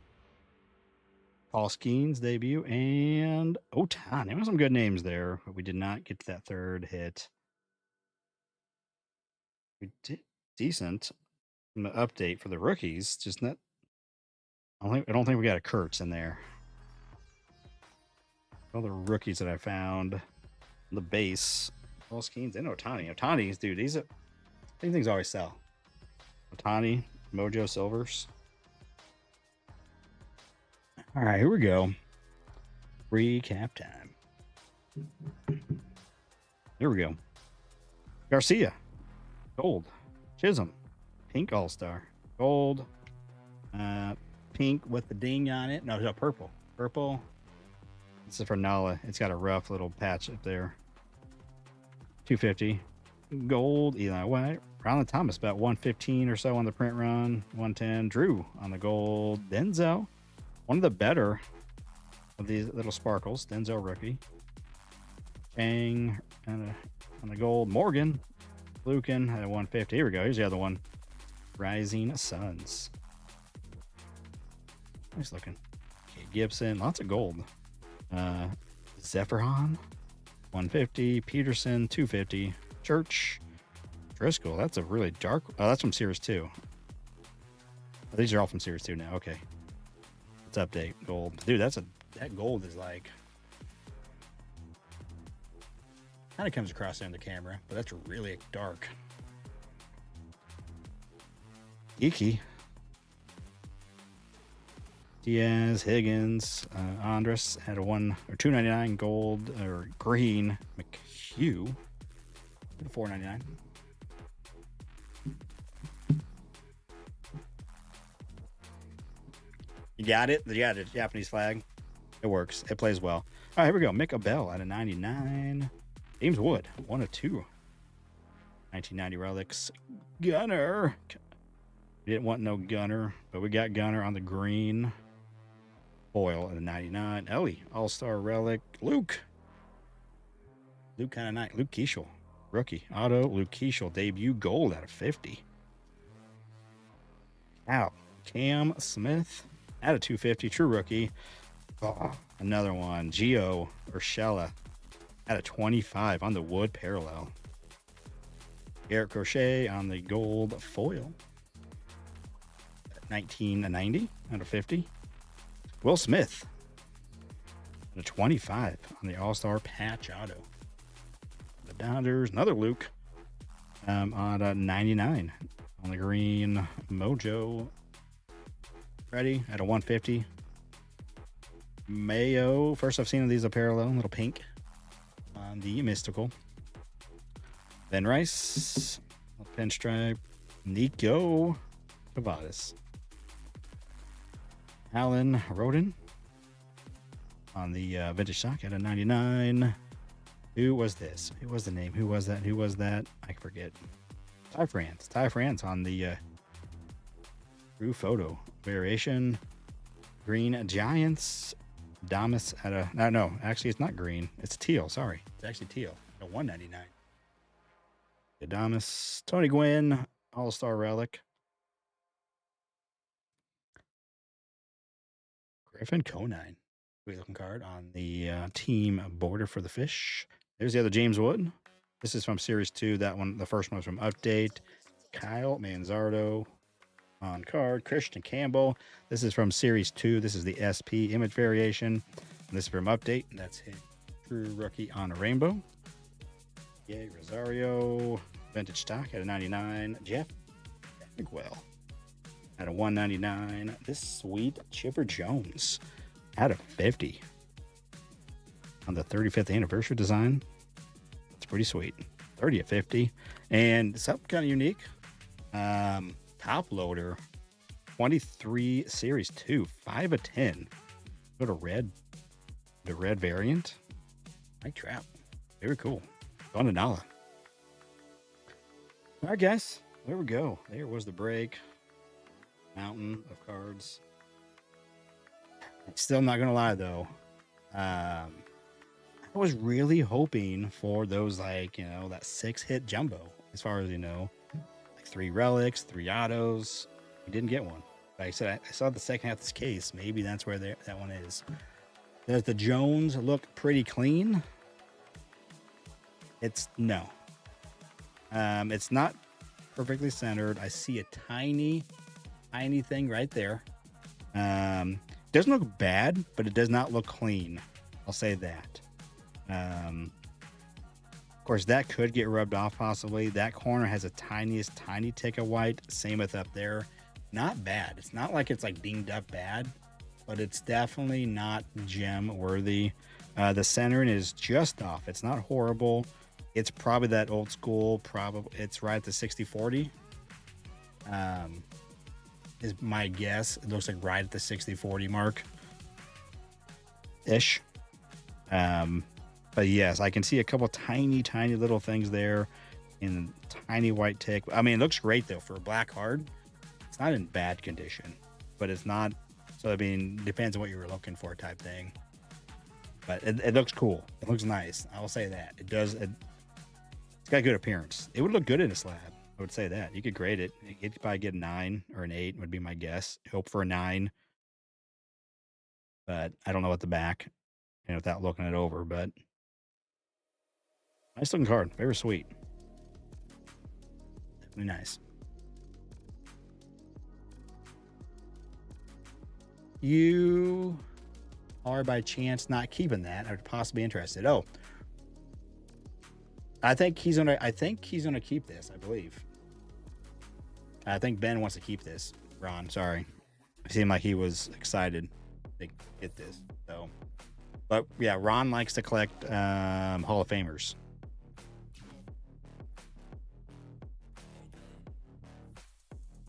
Paul Skeens debut, and Ohtani. There were some good names there, but we did not get to that third hit. We did decent in the update for the rookies, just not. I don't think we got a Kurtz in there. All the rookies that I found, the base, Paul Skeens and Ohtani. Ohtani's, dude, these things always sell. Ohtani, Mojo Silvers. All right, here we go. Recap time. Here we go. Garcia, gold. Chisholm, pink all-star. Gold. Pink with the ding on it. No, purple. Purple. This is for Nala. It's got a rough little patch up there. 250. Gold. Eli White. Ronald Thomas, about 115 or so on the print run. 110. Drew on the gold. Denzel. One of the better of these little sparkles. Denzel rookie. Chang on the gold. Morgan. Lucan at 150. Here we go. Here's the other one. Rising Suns. Nice looking. Kate Gibson. Lots of gold. Zephyrhan. 150. Peterson. 250. Church. Driscoll. That's a really dark. Oh, that's from Series 2. Oh, these are all from Series 2 now. Okay. Let's update gold. Dude, that gold is like. Kind of comes across there in the camera, but that's really dark. Iki. Diaz, Higgins, Andres had a 299 gold or green. McHugh, 499. You got it. You got it. Japanese flag. It works. It plays well. All right, here we go. Mick Abel at a 99. James Wood, 1 of 2. 1990 relics. Gunner. We didn't want no Gunner, but we got Gunner on the green. Foil at a 99. Ellie, all-star relic. Luke kind of nice. Luke Keishel, rookie. Auto, Luke Keishel, debut gold out of 50. Wow. Cam Smith out of 250. True rookie. Oh, another one. Gio Urshela out of 25 on the wood parallel. Garrett Crochet on the gold foil. 1990 out of 50. Will Smith at a 25 on the All-Star patch auto. The Dodgers, another Luke on a 99 on the green Mojo. Ready at a 150. Mayo, first I've seen of these a parallel, little pink on the Mystical. Ben Rice, pinstripe. Nico Cavadas. Alan Roden on the vintage stock at a 99. Who was this? Who was the name? Who was that? Who was that? I forget. Ty France. Ty France on the true photo variation. Green Giants. Damas at a no, actually it's not green. It's teal. Sorry, it's actually teal. A 199. Adamas. Tony Gwynn. All-Star relic. Griffin Conine. Great looking card on the team border for the fish. There's the other James Wood. This is from Series 2. That one, the first one was from Update. Kyle Manzardo on card. Christian Campbell. This is from Series 2. This is the SP image variation. And this is from Update. And that's his true rookie on a rainbow. Yay, Rosario. Vintage stock at a 99. Jeff Miguel at a 199. This sweet Chipper Jones at a 50 on the 35th anniversary design. It's pretty sweet. 30 at 50. And something kind of unique. Top loader 23 Series 2, 5 of 10. Go to red. The red variant. Mike Trout. Very cool. $1. All right, guys. There we go. There was the break. Mountain of cards. Still not gonna lie though. I was really hoping for those, like, you know, that 6-hit jumbo. As far as, you know, like 3 relics, 3 autos. We didn't get one. Like I said, I saw the second half of this case. Maybe that's where that one is. Does the Jones look pretty clean? It's no. It's not perfectly centered. I see a tiny thing right there. Doesn't look bad, but it does not look clean. I'll say that. Of course, that could get rubbed off possibly. That corner has a tiny tick of white. Same with up there. Not bad. It's not like it's like dinged up bad, but it's definitely not gem worthy. The centering is just off. It's not horrible. It's probably that old school. Probably it's right at the 60-40. Is my guess. It looks like right at the 60-40 mark ish. But yes, I can see a couple tiny little things there in tiny white tick. I mean, it looks great though for a black card. It's not in bad condition, but it's not. So I mean, depends on what you were looking for, type thing. But it looks cool. It looks nice. I will say that it does. It's got good appearance. It would look good in a slab. I would say that you could grade it. You could probably get a 9 or an 8 would be my guess. Hope for a 9, but I don't know at the back, and without looking it over. But nice looking card. Very sweet. Definitely nice. You are by chance not keeping that? I would possibly be interested. Oh, I think he's gonna keep this. I believe. I think Ben wants to keep this. Ron, sorry, it seemed like he was excited to get this. So, but yeah, Ron likes to collect Hall of Famers.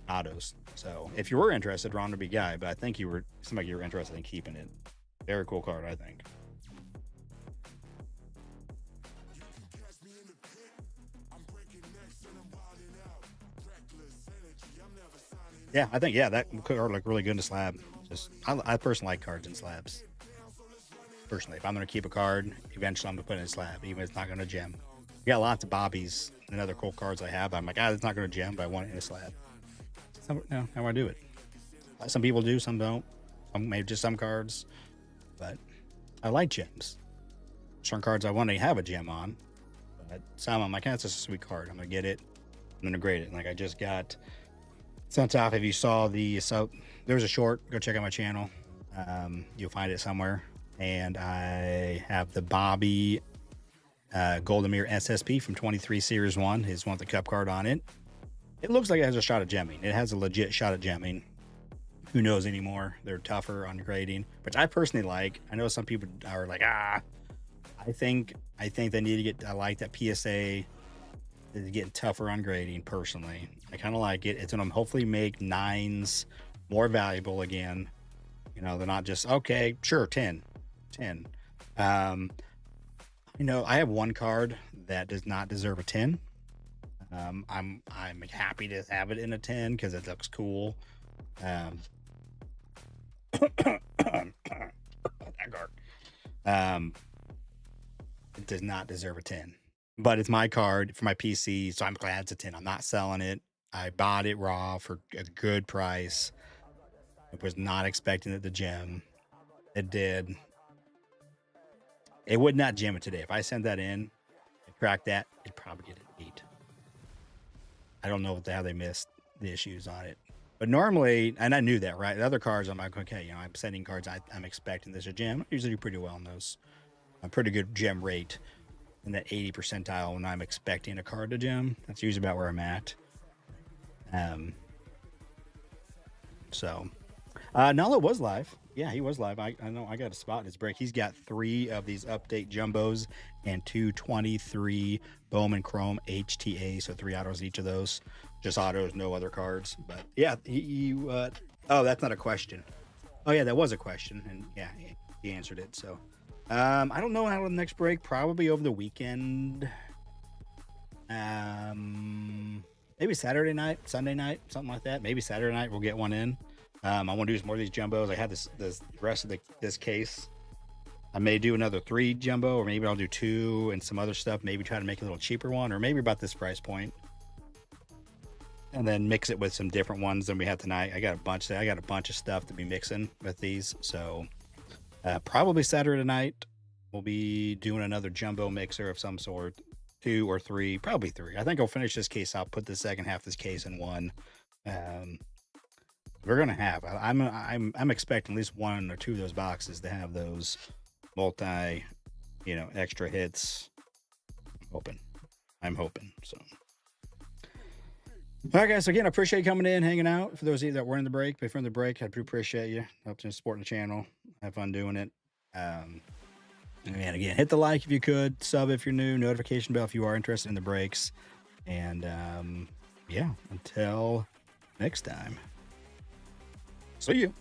Autos. So if you were interested, Ron would be guy. But I think seemed like you were interested in keeping it. Very cool card, I think. Yeah, I think that card look really good in a slab. Just I personally like cards in slabs. Personally, if I'm gonna keep a card, eventually I'm gonna put it in a slab, even if it's not gonna gem. We got lots of Bobbies and other cool cards I have. I'm like, it's not gonna gem, but I want it in a slab. No, I want to do it. Some people do, some don't. Maybe just some cards, but I like gems. Certain cards I want to have a gem on, but some I'm like, that's just a sweet card. I'm gonna get it. I'm gonna grade it. Like I just got sent off. If you saw so there was a short. Go check out my channel. You'll find it somewhere. And I have the Bobby Goldemir SSP from 23 Series 1. His one with the cup card on it. It looks like it has a shot at gemming. It has a legit shot at gemming. Who knows anymore? They're tougher on grading, which I personally like. I know some people are like, I think they need to get. I like that PSA is getting tougher on grading. Personally, I kind of like it. It's gonna hopefully make 9s more valuable again. You know, they're not just okay, sure, 10. You know, I have one card that does not deserve a 10. I'm happy to have it in a 10 because it looks cool. That card. It does not deserve a 10. But it's my card for my PC, so I'm glad it's a 10. I'm not selling it. I bought it raw for a good price. I was not expecting it to gem. It did. It would not gem it today. If I sent that in, crack that, it'd probably get an 8. I don't know what the hell they missed the issues on it. But normally, and I knew that, right? The other cards, I'm like, okay, I'm sending cards. I'm expecting this a gem. I usually do pretty well on those. A pretty good gem rate in that 80 percentile when I'm expecting a card to gem. That's usually about where I'm at. So, Nalo was live. Yeah, he was live. I know I got a spot in his break. He's got 3 of these update jumbos and 223 Bowman Chrome HTA. So 3 autos each of those. Just autos, no other cards. But yeah, oh, that's not a question. Oh yeah, that was a question. And yeah, he answered it. So I don't know how the next break, probably over the weekend. Maybe Saturday night, Sunday night, something like that. Maybe Saturday night we'll get one in. I want to do more of these jumbos. I have this rest of this case. I may do another 3 jumbo, or maybe I'll do 2 and some other stuff. Maybe try to make a little cheaper one, or maybe about this price point, and then mix it with some different ones than we have tonight. I got a bunch of stuff to be mixing with these. So probably Saturday night we'll be doing another jumbo mixer of some sort. 2 or 3, probably 3. I think I'll finish this case. I'll put the second half of this case in one. We're gonna have. I'm expecting at least 1 or 2 of those boxes to have those multi, extra hits. I'm hoping. So, all right, guys. Again, I appreciate you coming in, hanging out. For those of you that were in the break, before the break, I do appreciate you helping supporting the channel. Have fun doing it. And again, hit the like if you could, sub if you're new, notification bell if you are interested in the breaks. And yeah, until next time. See you.